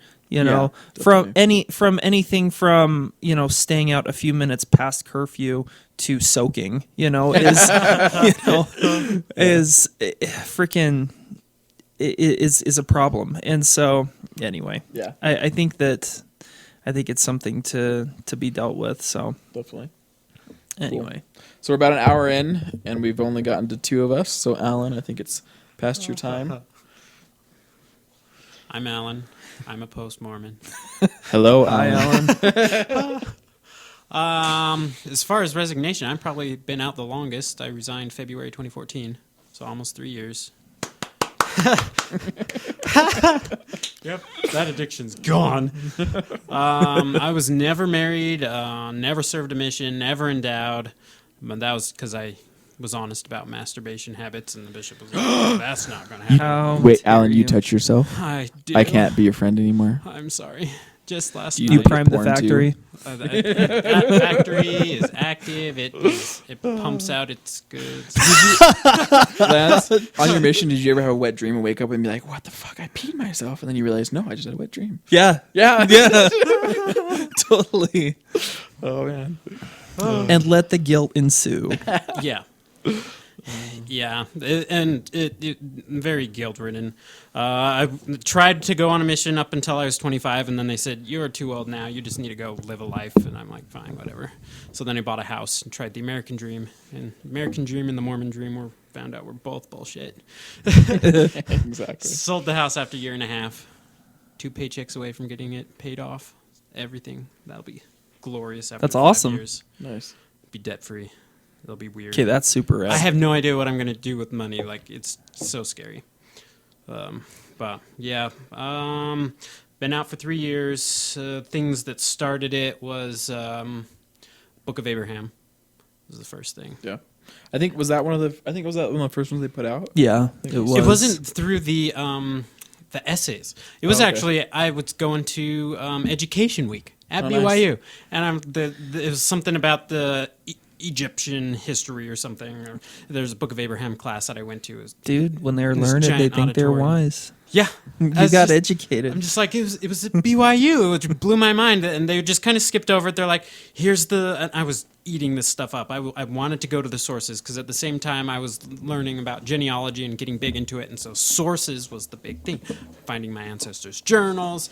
from anything from staying out a few minutes past curfew to soaking, is freaking is a problem. And so anyway, I think it's something to be dealt with. So definitely. Anyway, So we're about an hour in, and we've only gotten to two of us. So Alan, I think it's past your time. I'm Alan. I'm a post-Mormon. Hello, hi, Alan. Alan. As far as resignation, I've probably been out the longest. I resigned February 2014, so almost 3 years. Yep, that addiction's gone. I was never married, never served a mission, never endowed. But that was because I was honest about masturbation habits, and the bishop was like, oh, that's not going to happen. How Wait, dare Alan, you touch yourself? I do. I can't be your friend anymore. I'm sorry. Just last You You night. primed the porn, too. factory. That factory is active. It pumps out its goods. Lance, on your mission, did you ever have a wet dream and wake up and be like, what the fuck, I peed myself? And then you realize, no, I just had a wet dream. Yeah, Yeah. yeah, totally. Oh, man. And let the guilt ensue. Yeah. Yeah, it very guilt-ridden. I tried to go on a mission up until I was 25, and then they said, you're too old now, you just need to go live a life. And I'm like, fine, whatever. So then I bought a house and tried the American dream. And the American dream and the Mormon dream found out were both bullshit. Exactly. Sold the house after a year and a half. 2 paychecks away from getting it paid off. Everything. That'll be glorious after That's 5 awesome. years. Nice. Be debt-free. It'll be weird. Okay, that's super rad. I have no idea what I'm going to do with money. Like, it's so scary. But, yeah. Been out for 3 years. Things that started it was Book of Abraham was the first thing. Yeah. I think was that one of the first ones they put out? Yeah, it was. It wasn't through the essays. It was Oh, okay. actually, I was going to Education Week at Oh, BYU. nice. And it was something about the Egyptian history or something. Or there's a Book of Abraham class that I went to. It was, Dude, when they're This learned, they giant think they're auditorium. wise. yeah, You I was got just- educated. I'm just like, it was at BYU, which blew my mind. And they just kind of skipped over it. They're like, here's the, and I was eating this stuff up. I wanted to go to the sources because at the same time I was learning about genealogy and getting big into it. And so sources was the big thing, finding my ancestors' journals.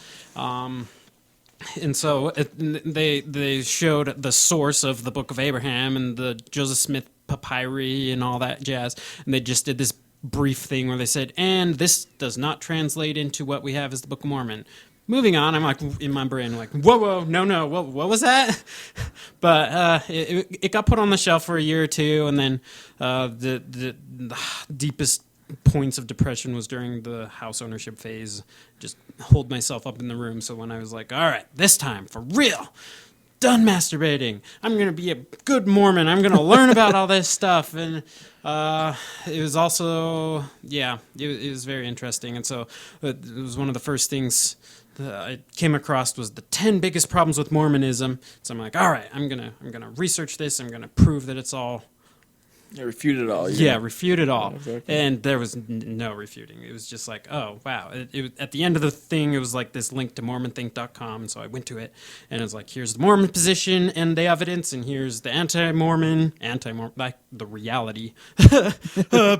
And so they showed the source of the Book of Abraham and the Joseph Smith papyri and all that jazz. And they just did this brief thing where they said, and this does not translate into what we have as the Book of Mormon. Moving on, I'm like, in my brain, like, whoa, no, what was that? But it got put on the shelf for a year or two, and then the deepest points of depression was during the house ownership phase. Just hold myself up in the room. So when I was like, all right, this time, for real, done masturbating. I'm going to be a good Mormon. I'm going to learn about all this stuff. And it was also, it was very interesting. And so it was one of the first things that I came across was the 10 biggest problems with Mormonism. So I'm like, all right, I'm going to research this. I'm going to prove that it's all. Yeah, refute it all. Yeah, refute it all. Yeah, exactly. And there was no refuting. It was just like, oh, wow. At the end of the thing, it was like this link to MormonThink.com. And so I went to it, and it was like, here's the Mormon position and the evidence, and here's the anti-Mormon, like the reality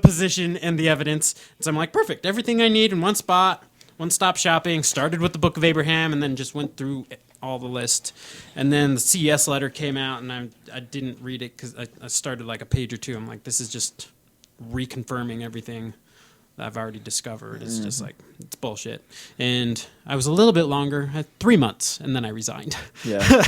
position and the evidence. So I'm like, perfect. Everything I need in one spot, one-stop shopping. Started with the Book of Abraham, and then just went through all the list. And then the CS letter came out, and I didn't read it because I started like a page or two. I'm like, this is just reconfirming everything that I've already discovered. It's just like, it's bullshit. And I was a little bit longer, I had 3 months, and then I resigned. Yeah.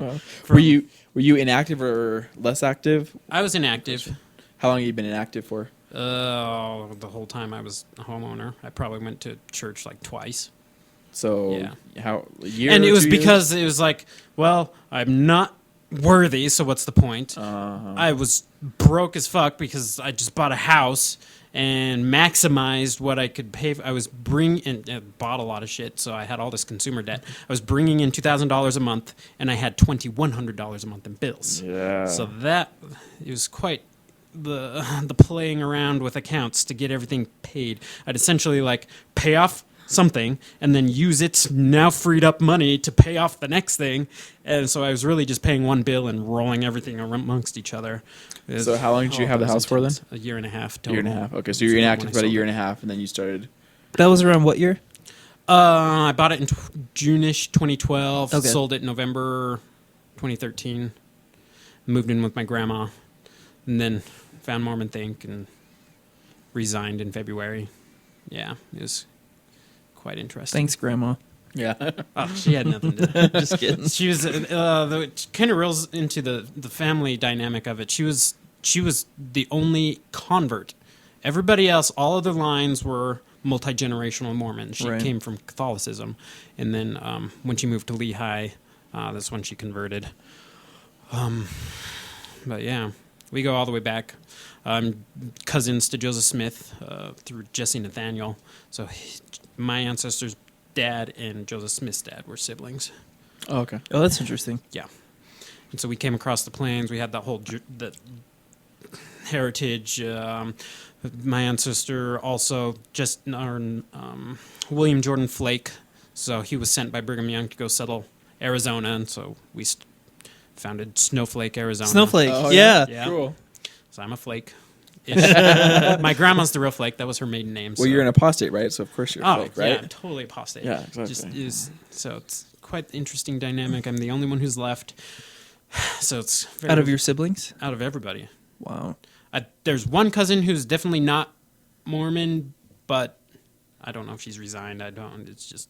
Well, were you inactive or less active? I was inactive. How long have you been inactive for? The whole time I was a homeowner. I probably went to church like twice. So Yeah. how a year? And it was 2 years? because it was like, well, I'm not worthy, so what's the point? Uh-huh. I was broke as fuck because I just bought a house and maximized what I could pay. I was bought a lot of shit, so I had all this consumer debt. I was bringing in $2,000 a month, and I had $2,100 a month in bills. Yeah. So that it was quite the playing around with accounts to get everything paid. I'd essentially like pay off something and then use its now freed up money to pay off the next thing, and so I was really just paying one bill and rolling everything amongst each other. So how long did you have the house for then? A year and a half. A year and a half. Okay, so you were When I inactive for about a sold year it. and a half, and then you started. That was around what year? I bought it in June-ish 2012. Okay. Sold it in November 2013. Moved in with my grandma, and then found Mormon Think and resigned in February. Yeah, it was quite interesting. Thanks, Grandma. Yeah. Oh, she had nothing to Just kidding. She was kind of reels into the family dynamic of it. She was the only convert. Everybody else, all other lines were multi-generational Mormons. She Right. came from Catholicism, and then when she moved to Lehigh, that's when she converted. But yeah, we go all the way back. Cousins to Joseph Smith through Jesse Nathaniel. So my ancestors' dad and Joseph Smith's dad were siblings. Oh, okay. Oh, that's interesting. Yeah. And so we came across the plains. We had that whole the heritage. My ancestor also William Jordan Flake. So he was sent by Brigham Young to go settle Arizona, and so we founded Snowflake, Arizona. Snowflake. Oh, yeah. Yeah. Cool. So I'm a flake. My grandma's the real Flake. That was her maiden name. Well, so. you're an apostate, right? So of course you're Oh, fake, right? yeah, totally apostate. Yeah, exactly. So it's quite interesting dynamic. I'm the only one who's left. So it's very, Out of your siblings? out of everybody. Wow. There's one cousin who's definitely not Mormon, but I don't know if she's resigned. I don't. It's just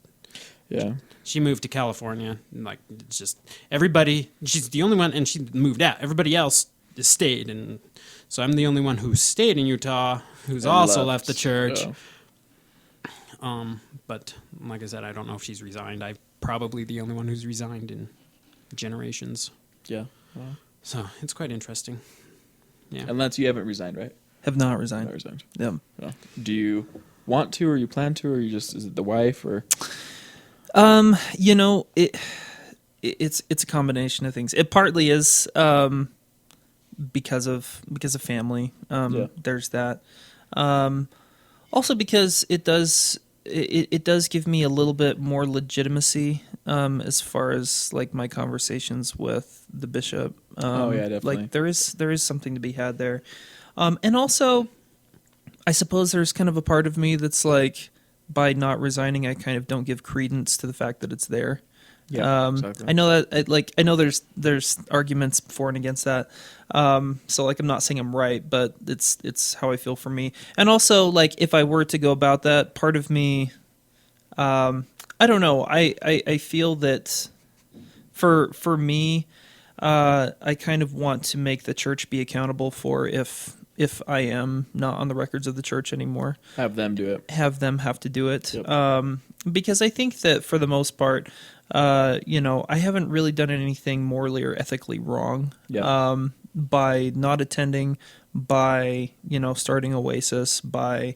Yeah. she moved to California. And like it's just everybody. She's the only one, and she moved out. Everybody else stayed, and so I'm the only one who stayed in Utah, who's And also left the church. Oh. But like I said, I don't know if she's resigned. I'm probably the only one who's resigned in generations. Yeah. Wow. So it's quite interesting. Yeah. Unless you haven't resigned, right? Have not Not resigned. resigned. Yeah. No. Do you want to, or you plan to, or you just is it the wife, or? You know, it's a combination of things. It partly is because of family. Yeah. There's that. Also because it does give me a little bit more legitimacy as far as like my conversations with the bishop. Oh, yeah, definitely. Like there is something to be had there, and also I suppose there's kind of a part of me that's like, by not resigning, I kind of don't give credence to the fact that it's there. Yeah, exactly. I know that I know there's arguments for and against that. So like I'm not saying I'm right, but it's how I feel for me. And also like if I were to go about that, part of me, I don't know. I feel that for me, I kind of want to make the church be accountable for if I am not on the records of the church anymore. Have them do it. Have them have to do it. Yep. Because I think that for the most part, I haven't really done anything morally or ethically wrong. Yeah. By not attending, by starting Oasis, by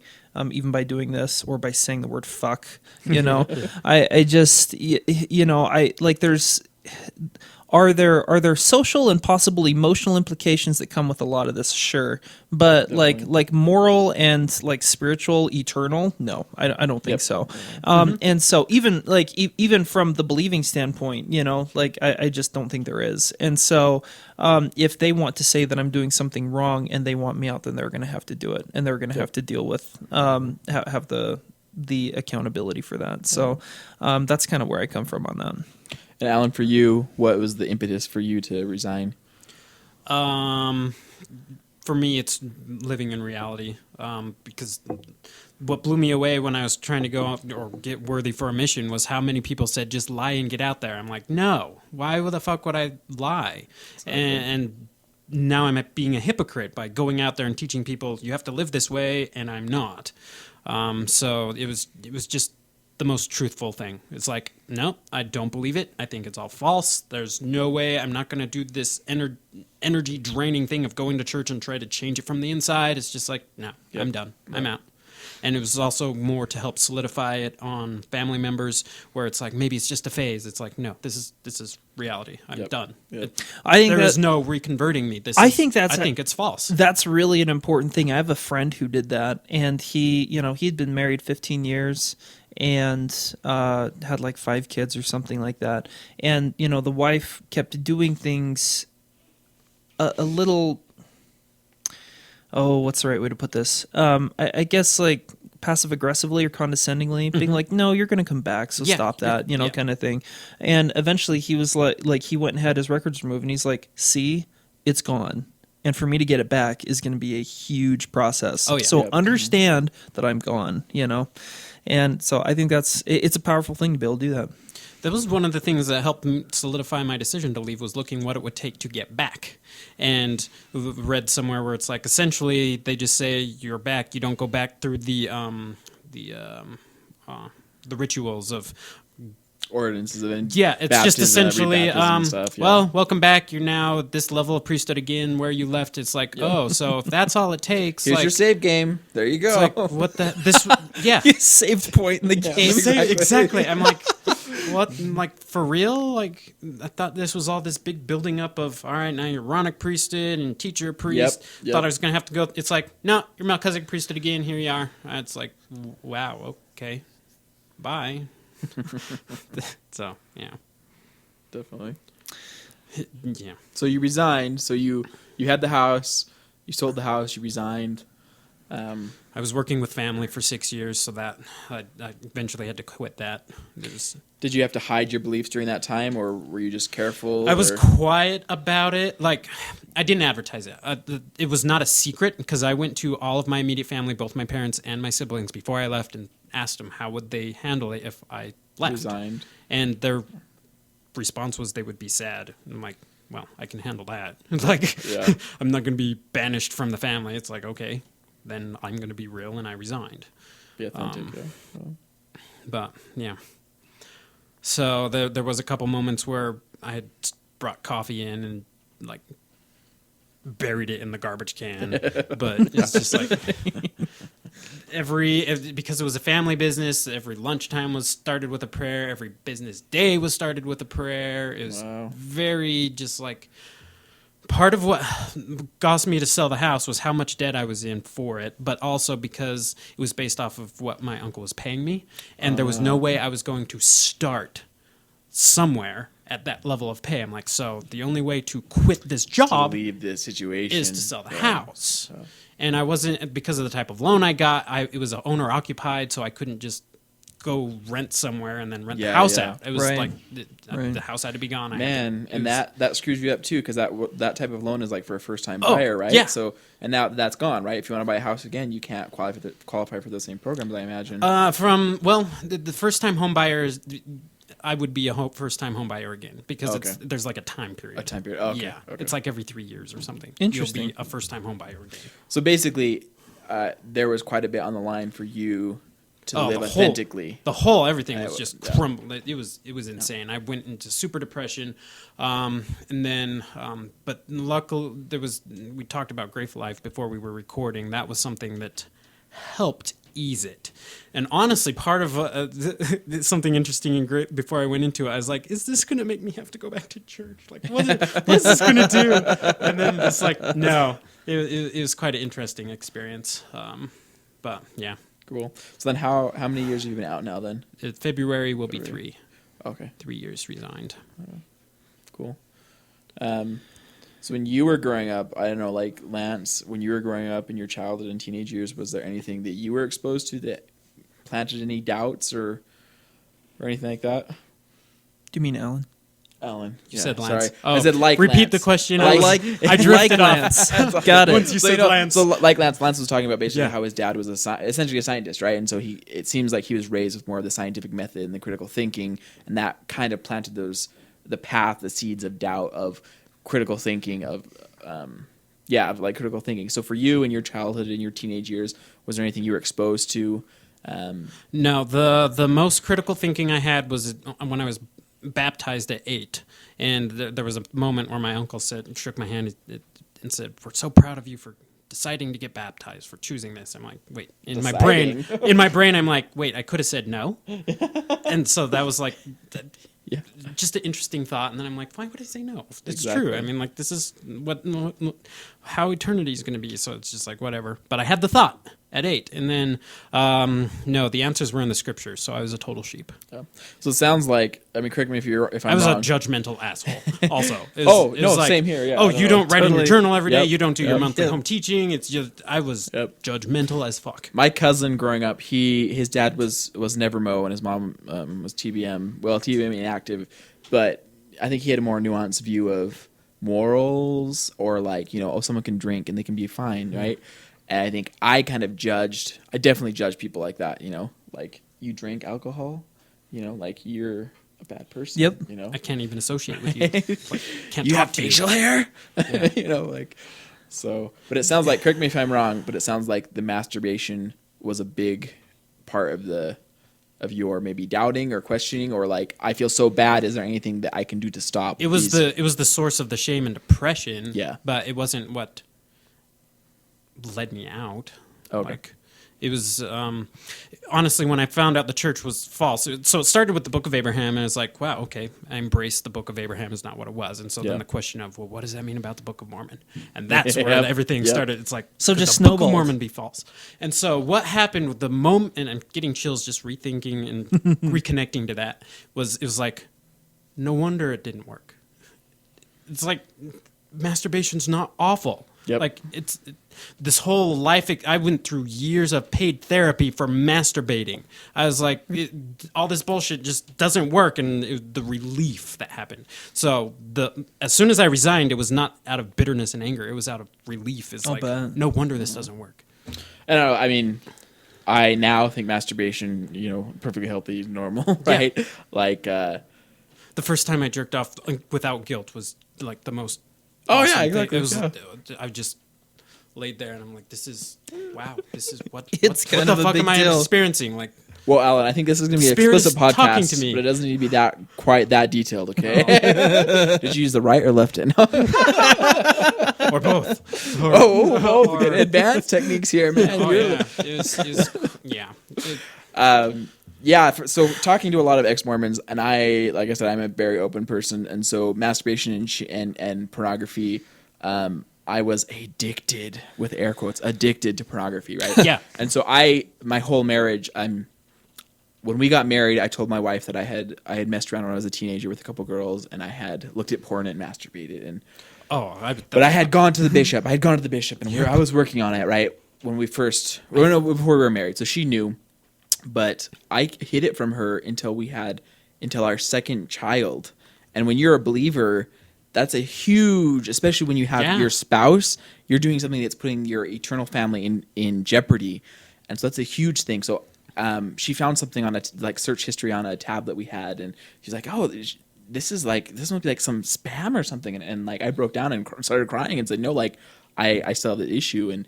even by doing this, or by saying the word fuck. I just I like there's. Are there social and possible emotional implications that come with a lot of this? Sure, but like moral and like spiritual, eternal? No, I don't think so. And so even from the believing standpoint, I just don't think there is. And so if they want to say that I'm doing something wrong and they want me out, then they're going to have to do it, and they're going to have to deal with have the accountability for that. So that's kind of where I come from on that. And Alan, for you, what was the impetus for you to resign? For me, it's living in reality. Because what blew me away when I was trying to go out or get worthy for a mission was how many people said, just lie and get out there. I'm like, no, why the fuck would I lie? And now I'm being a hypocrite by going out there and teaching people you have to live this way, and I'm not. So it was just the most truthful thing. It's like, no, I don't believe it. I think it's all false. There's no way. I'm not going to do this energy draining thing of going to church and try to change it from the inside. It's just like, no, I'm done. I'm out. And it was also more to help solidify it on family members, where it's like, maybe it's just a phase. It's like, no, this is reality. I'm done. Yep. I think there is no reconverting me. I think it's false. That's really an important thing. I have a friend who did that, and he'd been married 15 years and had like 5 kids or something like that. And the wife kept doing things a little. Oh, what's the right way to put this? I guess like passive aggressively or condescendingly, being like, "No, you're going to come back, so stop that," kind of thing. And eventually, he was like he went and had his records removed, and he's like, "See, it's gone." And for me to get it back is going to be a huge process. Oh, yeah. So understand that I'm gone, And so I think it's a powerful thing to be able to do that. That was one of the things that helped solidify my decision to leave, was looking what it would take to get back. And read somewhere where it's like, essentially they just say you're back. You don't go back through the rituals of Ordinances of it's just essentially well, welcome back, you're now at this level of priesthood again where you left. It's like, oh, so if that's all it takes, here's your save game, there you go. It's like, what You saved point in the game. Exactly. I'm like, what? I'm like, for real? Like, I thought this was all this big building up of, all right, now you're Aaronic priesthood and teacher priest. Yep. Thought I was gonna have to go. It's like, no, you're Melchizedek priesthood again, here you are. It's like, wow, okay, bye. So yeah, definitely. Yeah. So you resigned. So you had the house. You sold the house. You resigned. I was working with family for 6 years, so that I eventually had to quit that. Did you have to hide your beliefs during that time, or were you just careful? I was quiet about it. Like, I didn't advertise it. It was not a secret, because I went to all of my immediate family, both my parents and my siblings, before I left, and asked them how would they handle it if I left. Resigned. And their response was they would be sad. And I'm like, well, I can handle that. Like, I'm not going to be banished from the family. It's like, okay, then I'm going to be real, and I resigned. Be authentic, But, yeah. So there was a couple moments where I had brought coffee in and, like, buried it in the garbage can. But it's just like... because it was a family business, every lunchtime was started with a prayer. Every business day was started with a prayer. It was very just like part of what caused me to sell the house was how much debt I was in for it, but also because it was based off of what my uncle was paying me, and there was no way I was going to start somewhere at that level of pay. I'm like, so the only way to quit this To job leave the situation is to sell the Yeah. house. And I wasn't, because of the type of loan I got, it was owner occupied, so I couldn't just go rent somewhere and then rent the Yeah, house yeah. out. It was Right. like Right. the house had to be gone. I had Man, to- and it was- that screws you up too, because that type of loan is like for a first time buyer, right? yeah. So and now that's gone, right? If you want to buy a house again, you can't qualify for those same programs, I imagine. the first time home buyers, I would be a first time home buyer again because Okay. there's like a time period. A time period. Okay. Yeah, Okay. it's like every 3 years or something. Interesting. You'll be a first time home buyer again. So basically, there was quite a bit on the line for you to live the authentically. Everything was just yeah. crumbled. It was insane. I went into super depression, and then, but luckily we talked about Grateful Life before we were recording. That was something that helped ease it. And honestly, part of something interesting and great before I went into it, I was like, is this going to make me have to go back to church? Like, what is this going to do? And then it's like, no, it was quite an interesting experience. But yeah. Cool. So then, how many years have you been out now? Then February will be February. 3. Okay, 3 years resigned. cool. So when you were growing up, I don't know, like Lance, when you were growing up in your childhood and teenage years, was there anything that you were exposed to that planted any doubts or anything like that? Do you mean Alan? Alan, You said Lance. Sorry, Oh, I said like. repeat Lance. the question. Like- I drifted off. Lance. Got it. Once you said Lance. So like Lance was talking about basically Yeah. how his dad was essentially a scientist, right? And so it seems like he was raised with more of the scientific method and the critical thinking, and that kind of planted the seeds of doubt of critical thinking of like critical thinking. So for you in your childhood and your teenage years, was there anything you were exposed to? No, the most critical thinking I had was when I was baptized at 8, and there was a moment where my uncle shook my hand and said, "We're so proud of you for deciding to get baptized, for choosing this." I'm like, wait, in my brain, I'm like, wait, I could have said no, and so that was like. Yeah. Just an interesting thought, and then I'm like, why would I say no? It's Exactly. true. I mean, like, this is how eternity is going to be, so it's just like, whatever. But I had the thought at 8, and then, no, the answers were in the scriptures, so I was a total sheep. Yeah. So it sounds like, I mean, correct me if I'm I was wrong. a judgmental asshole, also. It Oh, was same here, yeah. Oh, I you know. don't write in your Totally. journal every day, Yep. you don't do your Yep. monthly Yep. home teaching. It's just, I was Yep. judgmental as fuck. My cousin growing up, his dad was Nevermo and his mom was TBM. Well, TBM inactive, but I think he had a more nuanced view of morals, or like, someone can drink and they can be fine, right? And I think I definitely judged people like that, like you drink alcohol, like you're a bad person. Yep. I can't even associate with you. Like, can't You talk have to facial you. hair, Yeah. So. But it sounds like, correct me if I'm wrong, but it sounds like the masturbation was a big part of your maybe doubting or questioning, or like, I feel so bad. Is there anything that I can do to stop? It was the source of the shame and depression. Yeah. But it wasn't what led me out. Okay. Like, it was honestly, when I found out the church was false. So it started with the Book of Abraham, and it's like, wow, okay, I embraced the Book of Abraham is not what it was. And so Yeah. then the question of, well, what does that mean about the Book of Mormon? And that's where Yep. everything Yep. started. It's like, So could just the Book of snowballed. Mormon be false? And so what happened with the moment, and I'm getting chills just rethinking and reconnecting to that, it was like, no wonder it didn't work. It's like, masturbation's not awful. Yep. Like, this whole life, I went through years of paid therapy for masturbating. I was like, all this bullshit just doesn't work, and the relief that happened. So as soon as I resigned, it was not out of bitterness and anger. It was out of relief. It's I'll like, bet. no wonder this doesn't work. I mean, I now think masturbation, perfectly healthy, normal, right? Yeah. Like, The first time I jerked off without guilt was like the most. Oh, awesome yeah, thing. exactly, It was. yeah. I just laid there and I'm like, this is what It's what kind the of a fuck big am I deal. experiencing? Like, well, Alan, I think this is going to be an Spirit is explicit talking podcast, to me. but it doesn't need to be quite that detailed, okay? Did you use the right or left hand? or both. both. Good advanced techniques here, man. Oh Really? yeah, it was yeah. So talking to a lot of ex-Mormons, and like I said, I'm a very open person, and so masturbation and pornography I was addicted, with air quotes, addicted to pornography, right? Yeah. And so my whole marriage, when we got married, I told my wife that I had messed around when I was a teenager with a couple girls, and I had looked at porn and masturbated, and but I had gone to the bishop. And I was working on it, right? When we first, before we were married, so she knew, but I hid it from her until our second child. And when you're a believer, that's a huge, especially when you have your spouse, you're doing something that's putting your eternal family in jeopardy. And so that's a huge thing. So she found something on search history on a tab that we had, and she's like, "Oh, this must be like some spam or something." And like I broke down and started crying and said, "No, like I still have the issue," and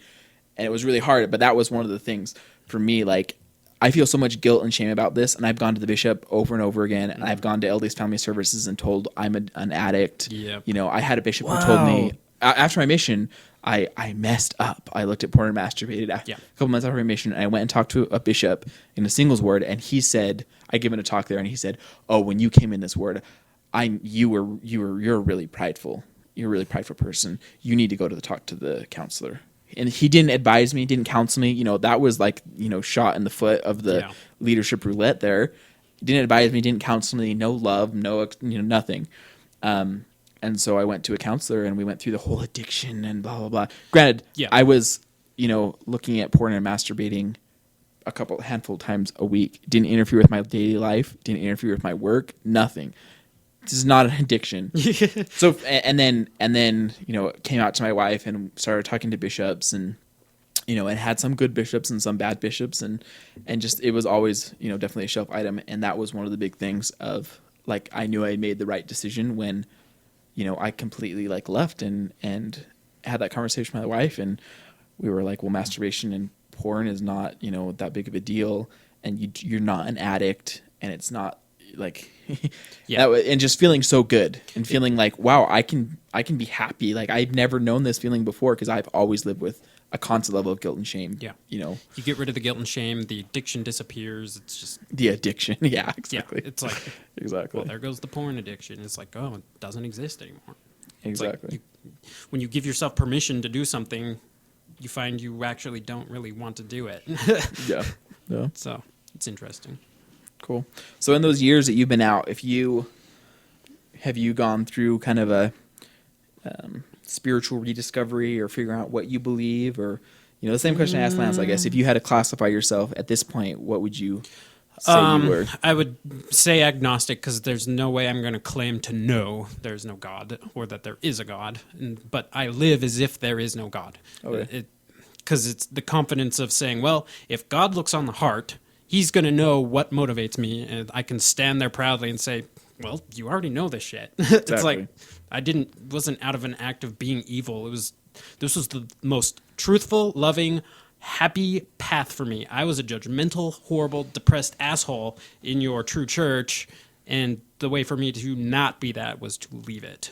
it was really hard. But that was one of the things for me. Like I feel so much guilt and shame about this, and I've gone to the bishop over and over again, and I've gone to LDS Family Services and told I'm an addict. Yep. You know, I had a bishop who told me after my mission, I messed up. I looked at porn and masturbated a couple months after my mission, and I went and talked to a bishop in a singles ward, and he said, I given a talk there, and he said, "Oh, when you came in this ward, you're really prideful. You're a really prideful person. You need to go to talk to the counselor." And he didn't advise me, didn't counsel me. You know, that was like, shot in the foot of the leadership roulette there. Didn't advise me, didn't counsel me, no love, no, nothing. And so I went to a counselor, and we went through the whole addiction and blah, blah, blah. Granted, I was, looking at porn and masturbating handful of times a week. Didn't interfere with my daily life, didn't interfere with my work, nothing. This is not an addiction. So, and then, came out to my wife and started talking to bishops, and, and had some good bishops and some bad bishops, and just, it was always, definitely a shelf item. And that was one of the big things of, like, I knew I made the right decision when, I completely left and had that conversation with my wife, and we were like, well, masturbation and porn is not, that big of a deal, and you're not an addict, and it's not like, and just feeling so good and feeling like, wow, I can be happy. Like I've never known this feeling before, because I've always lived with a constant level of guilt and shame. Yeah. You get rid of the guilt and shame, the addiction disappears. It's just the addiction. Yeah, exactly. Yeah, it's like, exactly. Well, there goes the porn addiction. It's like, oh, it doesn't exist anymore. Exactly. When you give yourself permission to do something, you find you actually don't really want to do it. Yeah. So it's interesting. Cool. So in those years that you've been out, have you gone through kind of a spiritual rediscovery, or figuring out what you believe, or the same question I asked Lance? I guess if you had to classify yourself at this point, what would you say you were? I would say agnostic, because there's no way I'm going to claim to know there's no God, or that there is a God. But I live as if there is no God. Okay. Because it's the confidence of saying, well, if God looks on the heart, He's going to know what motivates me, and I can stand there proudly and say, well, you already know this shit. Exactly. It's like wasn't out of an act of being evil. This was the most truthful, loving, happy path for me. I was a judgmental, horrible, depressed asshole in your true church, and the way for me to not be that was to leave it.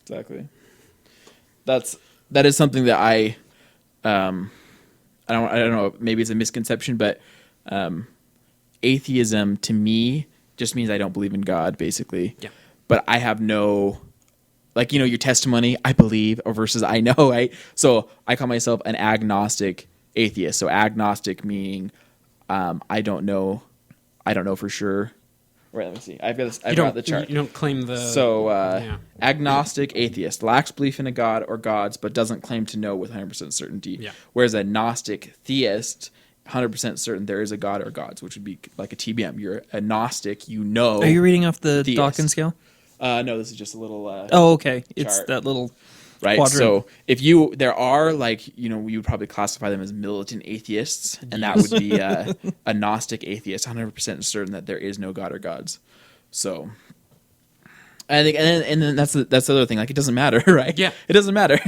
Exactly. That is something that I don't know, maybe it's a misconception, but atheism to me just means I don't believe in God, basically. Yeah. But I have no, your testimony, I believe, or versus I know, right? So I call myself an agnostic atheist. So agnostic meaning I don't know for sure. Right, let me see. I've got the chart. You don't claim the... So agnostic atheist lacks belief in a God or gods, but doesn't claim to know with 100% certainty. Yeah. Whereas a Gnostic theist, 100% certain there is a God or gods, which would be like a TBM. You're a Gnostic, Are you reading off the theist. Dawkins scale? No, this is just a little Oh, okay. It's chart. that little right. quadrant. So if there are we would probably classify them as militant atheists, and that would be a Gnostic atheist, 100% certain that there is no God or gods. So I think, and then that's the other thing. Like, it doesn't matter, right? Yeah, it doesn't matter.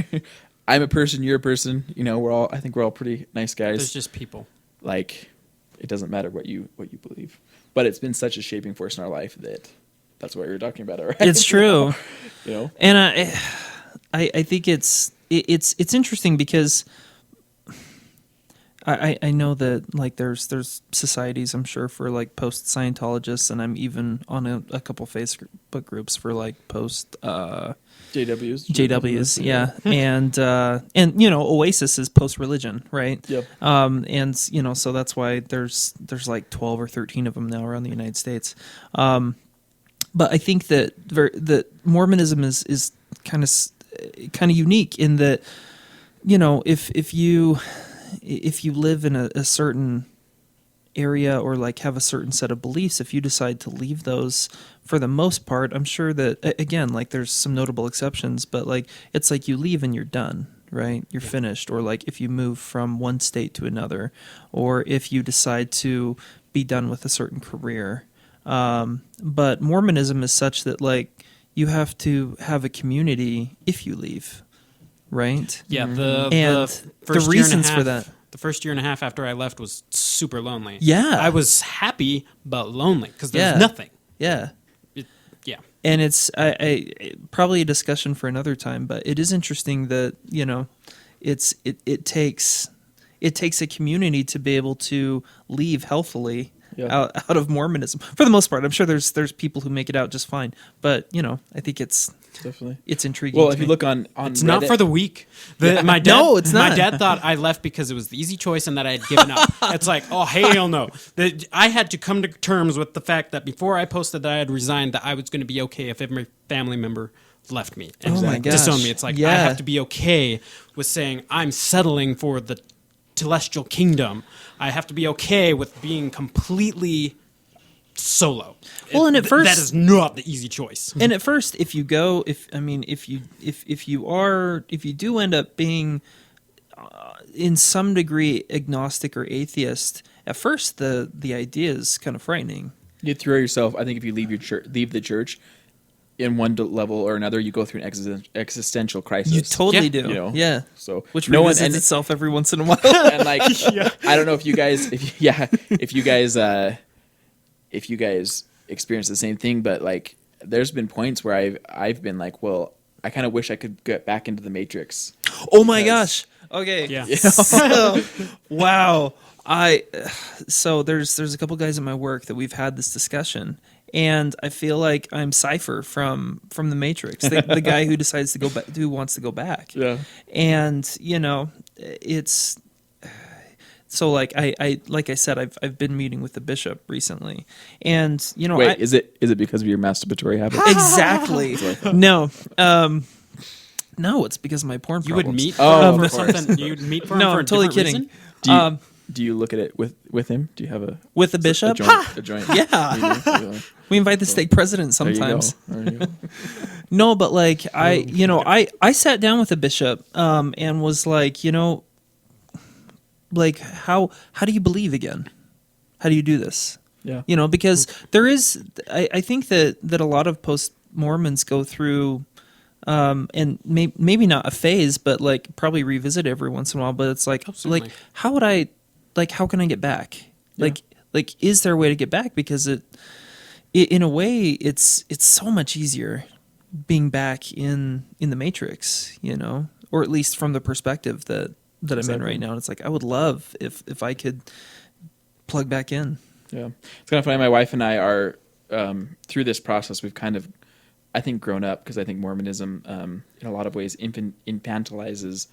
I'm a person, you're a person. I think we're all pretty nice guys. There's just people. Like, it doesn't matter what you believe, but it's been such a shaping force in our life that's what you're talking about, right? It's true. And I think it's interesting because I know that like there's societies, I'm sure, for like post Scientologists, and I'm even on a couple Facebook groups for like post JWs, yeah, and you know, Oasis is post religion, right? Yep. And you know, so that's why there's like 12 or 13 of them now around the United States. But I think that that Mormonism is kind of unique in that, you know, if you live in a certain area or like have a certain set of beliefs, if you decide to leave those, for the most part, I'm sure that, again, like there's some notable exceptions, but like it's like you leave and you're done, right? You're finished. Or like if you move from one state to another, or if you decide to be done with a certain career. But Mormonism is such that like you have to have a community if you leave, right? Yeah, And the first the year and a reasons for half- that. The first year and a half after I left was super lonely. Yeah. I was happy but lonely because there's Yeah. nothing. Yeah. Yeah. And it's probably a discussion for another time, but it is interesting that, you know, it takes a community to be able to leave healthily out of Mormonism. For the most part, I'm sure there's people who make it out just fine, but you know, I think it's Definitely. it's intriguing. Well, to if you me. look on It's Reddit, not for the weak. My dad, No, it's My not. dad thought I left because it was the easy choice and that I had given up. It's like, oh, hell no. I had to come to terms with the fact that before I posted that I had resigned, that I was going to be okay if every family member left me and Oh my disowned gosh. me. It's like, I Yeah. have to be okay with saying I'm settling for the celestial kingdom. I have to be okay with being completely solo. Well, and at first- that is not the easy choice. And at first, if you do end up being in some degree agnostic or atheist, at first the idea is kind of frightening. you throw yourself. I think if you leave the church, in one level or another, you go through an existential crisis. You totally Yeah. do. You know? Yeah. So Which no one revisits and, itself every once in a while. and like I don't know if you guys experience the same thing, but like there's been points where I've been like, well, I kind of wish I could get back into the Matrix. Oh my Because- gosh. Okay. Yeah. So, wow. So there's a couple guys at my work that we've had this discussion, and I feel like I'm Cypher from the Matrix, the guy who decides to go back, who wants to go back. Yeah. And you know, it's so like I said, I've been meeting with the bishop recently, and you know, Wait, is it because of your masturbatory habit? exactly no. No, it's because of my porn You would problems. meet Oh, for of course. something. You'd meet for him No, for a I'm totally different kidding. reason? Do you look at it with him? Do you have a With the bishop? a joint? Yeah. You do? We invite the stake president There you go. sometimes. There you go. No, but like I sat down with the bishop and was like, you know, like how do you believe again? How do you do this? Yeah. You know, because there is I think that a lot of post Mormons go through and maybe not a phase, but like probably revisit every once in a while, but it's like Absolutely. how can I get back? Like is there a way to get back? Because it in a way it's so much easier being back in the Matrix, you know, or at least from the perspective that I'm in Exactly. right now. And it's like I would love if I could plug back in. Yeah. It's kind of funny. My wife and I are through this process. We've kind of, I think, grown up because I think Mormonism, in a lot of ways, infantilizes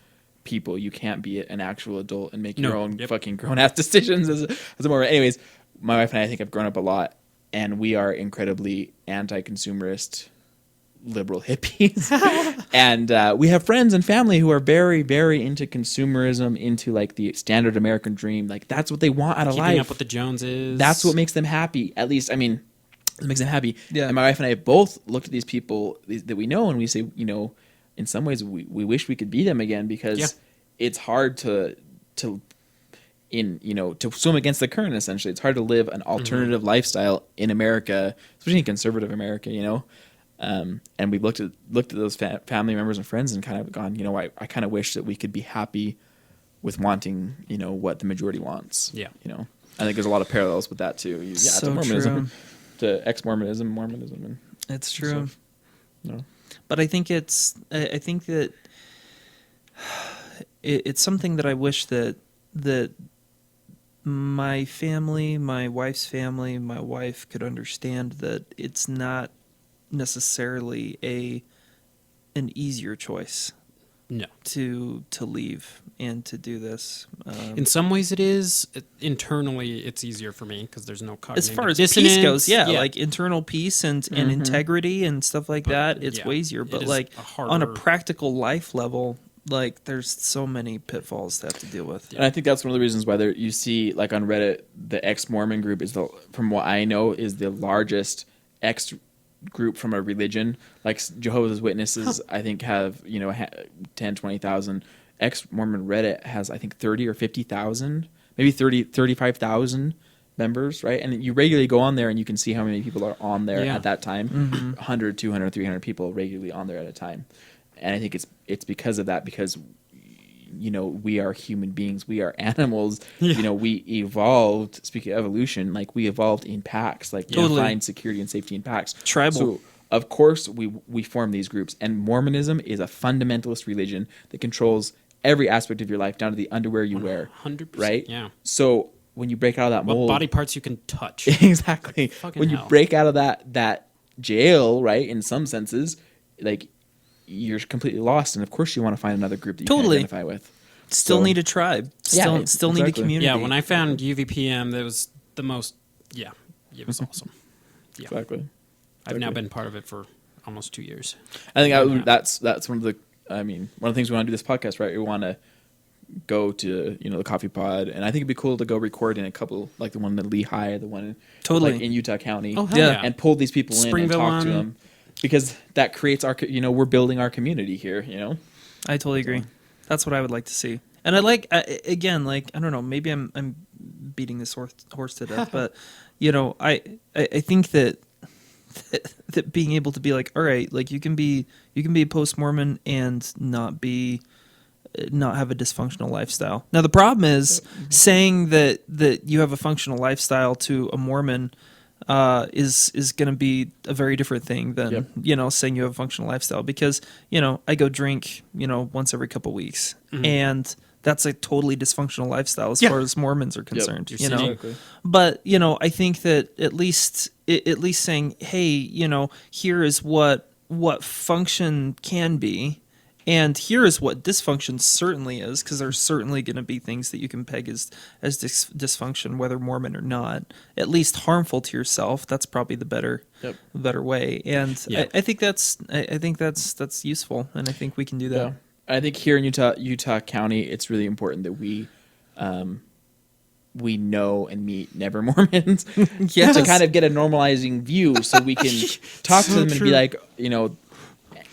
people. You can't be an actual adult and make your No. own Yep. fucking grown-ass decisions as a Mormon. Anyways, my wife and I think have grown up a lot, and we are incredibly anti-consumerist, liberal hippies. And we have friends and family who are very, very into consumerism, into like the standard American dream. Like that's what they want out of Keeping life. up with the Joneses. That's what makes them happy. At least, I mean, it makes them happy. Yeah. And my wife and I have both looked at these people that we know, and we say, you know, in some ways, we wish we could be them again because Yeah. it's hard to swim against the current. Essentially, it's hard to live an alternative lifestyle in America, especially in conservative America. You know, and we've looked at those family members and friends and kind of gone, you know, I kind of wish that we could be happy with wanting, you know, what the majority wants. Yeah. You know, I think there's a lot of parallels with that too. So to Mormonism, true. to ex-Mormonism, Mormonism, and It's true. stuff. No. But I think I think that it's something that I wish that my family, my wife's family, my wife could understand that it's not necessarily an easier choice No. to leave and to do this. In some ways, it is. Internally, it's easier for me because there's no As cognitive far as dissonance. peace goes, like internal peace and integrity and stuff like But, that, it's yeah, way easier. it But is like a on a harder- practical life level, like there's so many pitfalls to have to deal with. And I think that's one of the reasons why you see, like on Reddit, the ex-Mormon group is from what I know, is the largest ex group from a religion. Like Jehovah's Witnesses, I think have 10, 20,000. Ex-Mormon Reddit has I think 30 or 50,000, maybe 35,000 members, right? And you regularly go on there and you can see how many people are on there Yeah. at that time. 100, 200, 300 people regularly on there at a time. And I think it's because of that, because we are human beings, we are animals. We evolved, speaking of evolution, like we evolved in packs, like to find security and safety in packs. Tribal. So of course we form these groups, and Mormonism is a fundamentalist religion that controls every aspect of your life down to the underwear you wear. 100%. Right? Yeah. So when you break out of that What mold, body parts you can touch. exactly. Fucking When you hell. break out of that jail, right, in some senses, like you're completely lost, and of course you want to find another group that you Totally. can identify with. Still So- need a tribe. Still need a exactly. community. Yeah, when I found UVPM, that was the most. Yeah, it was awesome. Yeah, Exactly. I've now been part of it for almost 2 years. I think that's one of the. I mean, one of the things we want to do this podcast, right? We want to go to the coffee pod, and I think it'd be cool to go record in a couple, like the one in Lehigh, the one Totally. like in Utah County, Oh, hell Yeah. yeah. and pull these people in and Springville talk to one. them, because that creates our we're building our community here. I totally agree. That's what I would like to see. And I like again, like I don't know, maybe I'm beating this horse to death, but I think that being able to be like, all right, like you can be a post-Mormon and not have a dysfunctional lifestyle. Now the problem is saying that you have a functional lifestyle to a Mormon is going to be a very different thing than saying you have a functional lifestyle, because I go drink once every couple weeks, and that's a totally dysfunctional lifestyle as far as Mormons are concerned. You're sinning. Exactly. But I think that at least saying, hey, here is what function can be, and here is what dysfunction certainly is, because there's certainly going to be things that you can peg as dysfunction, whether Mormon or not. At least harmful to yourself. That's probably the better way. And I think that's useful, and I think we can do that. Yeah. I think here in Utah County, it's really important that we know and meet never Mormons Yes. to kind of get a normalizing view, so we can talk to them and be like,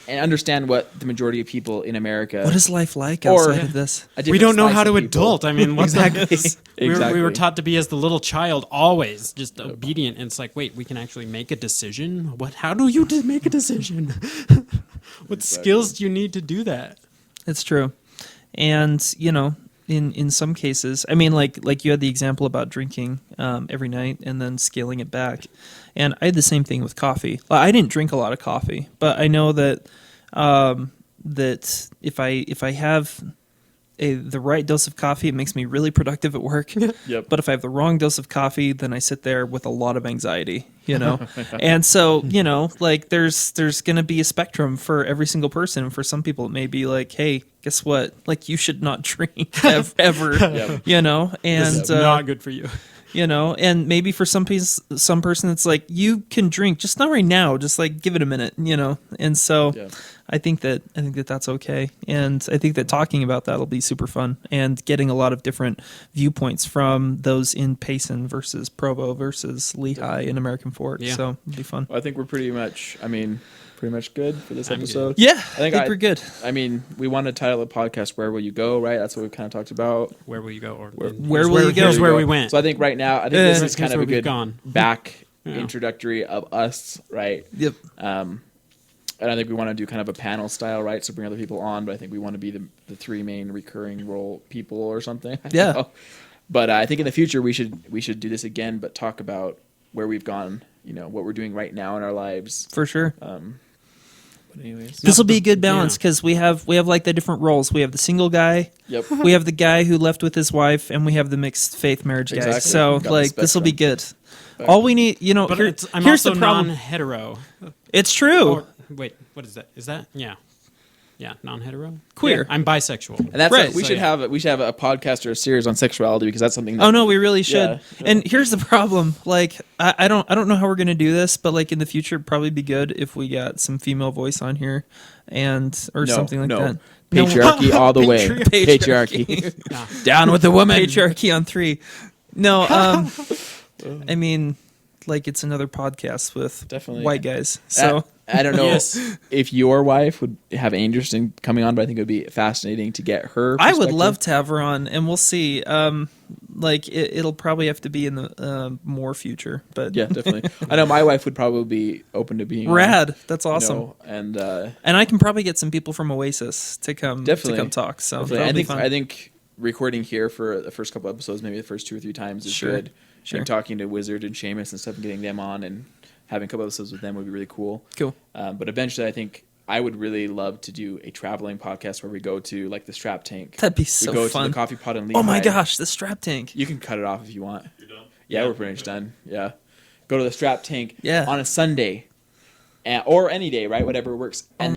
and understand what the majority of people in America. What is life like Or- outside of this? a We different don't know slice how of to people. adult. I mean, what the heck is- we Exactly. were taught to be as the little child, always just obedient. And it's like, wait, we can actually make a decision. What? How do you make a decision? What skills do you need to do that? It's true. And, in some cases, I mean, like you had the example about drinking every night and then scaling it back. And I had the same thing with coffee. Well, I didn't drink a lot of coffee, but I know that that if I have the right dose of coffee, it makes me really productive at work. Yep. But if I have the wrong dose of coffee, then I sit there with a lot of anxiety, And so, like there's going to be a spectrum for every single person. For some people, it may be like, hey, guess what? Like you should not drink ever, Yep. And This is not good for you. and maybe for some person it's like, you can drink, just not right now, just like give it a minute, And so Yeah. I think that's okay, and I think that talking about that will be super fun, and getting a lot of different viewpoints from those in Payson versus Provo versus Lehigh and American Fork. Yeah. So it'll be fun. I think we're pretty much good for this I'm episode. Yeah, I think think we're good. I mean, we want to title the podcast "Where Will You Go?" Right? That's what we kind of talked about. Where will you go? Or Where will you go? Here's where we went. So I think right now, this is Here's kind of where a we've good gone. back Yeah. introductory of us, right? Yep. And I think we want to do kind of a panel style, right? So bring other people on, but I think we want to be the three main recurring role people or something. I don't Yeah. know. But I think in the future we should do this again, but talk about where we've gone, what we're doing right now in our lives. For sure. But But anyways, This will be a good Yeah. balance because we have like the different roles. We have the single guy, yep. we have the guy who left with his wife, and we have the mixed faith marriage guy. Exactly. So Got the like this will be spectrum. good. All we need, But I'm here's also the problem. non-hetero. It's true. Or, wait, what is that? Is that yeah, non-hetero, Queer. Yeah, I'm bisexual. And that's Right. like, we So, should yeah. have a podcast or a series on sexuality because that's something. That, Oh no, we really should. Yeah. And here's the problem. Like I don't know how we're gonna do this, but like in the future, it'd probably be good if we got some female voice on here, or No, something like no. that. Patriarchy all the way. Patriarchy. Patriarchy. Down with the woman. Patriarchy on 3. No, I mean, like it's another podcast with Definitely. white guys. So I don't know Yes. if your wife would have any interest in coming on, but I think it would be fascinating to get her. I would perspective. love to have her on, and we'll see. Like it'll probably have to be in the more future, but Yeah, definitely. I know my wife would probably be open to being on, rad. That's you awesome. know, and And I can probably get some people from Oasis to come Definitely. to come talk. So definitely. that'll I be think fun. I think recording here for the first couple episodes, maybe the first 2 or 3 times, is Sure. good. Sure. And talking to Wizard and Seamus and stuff, and getting them on and having a couple episodes with them would be really cool. Cool. But eventually, I think I would really love to do a traveling podcast where we go to like the Strap Tank. That'd be we so go fun. to the Coffee Pot and Lehigh. Oh my gosh, the strap tank. You can cut it off if you want. You're done? Yeah, we're pretty much done. Yeah. Go to the Strap Tank Yeah. on a Sunday. Or any day, right? Whatever works. And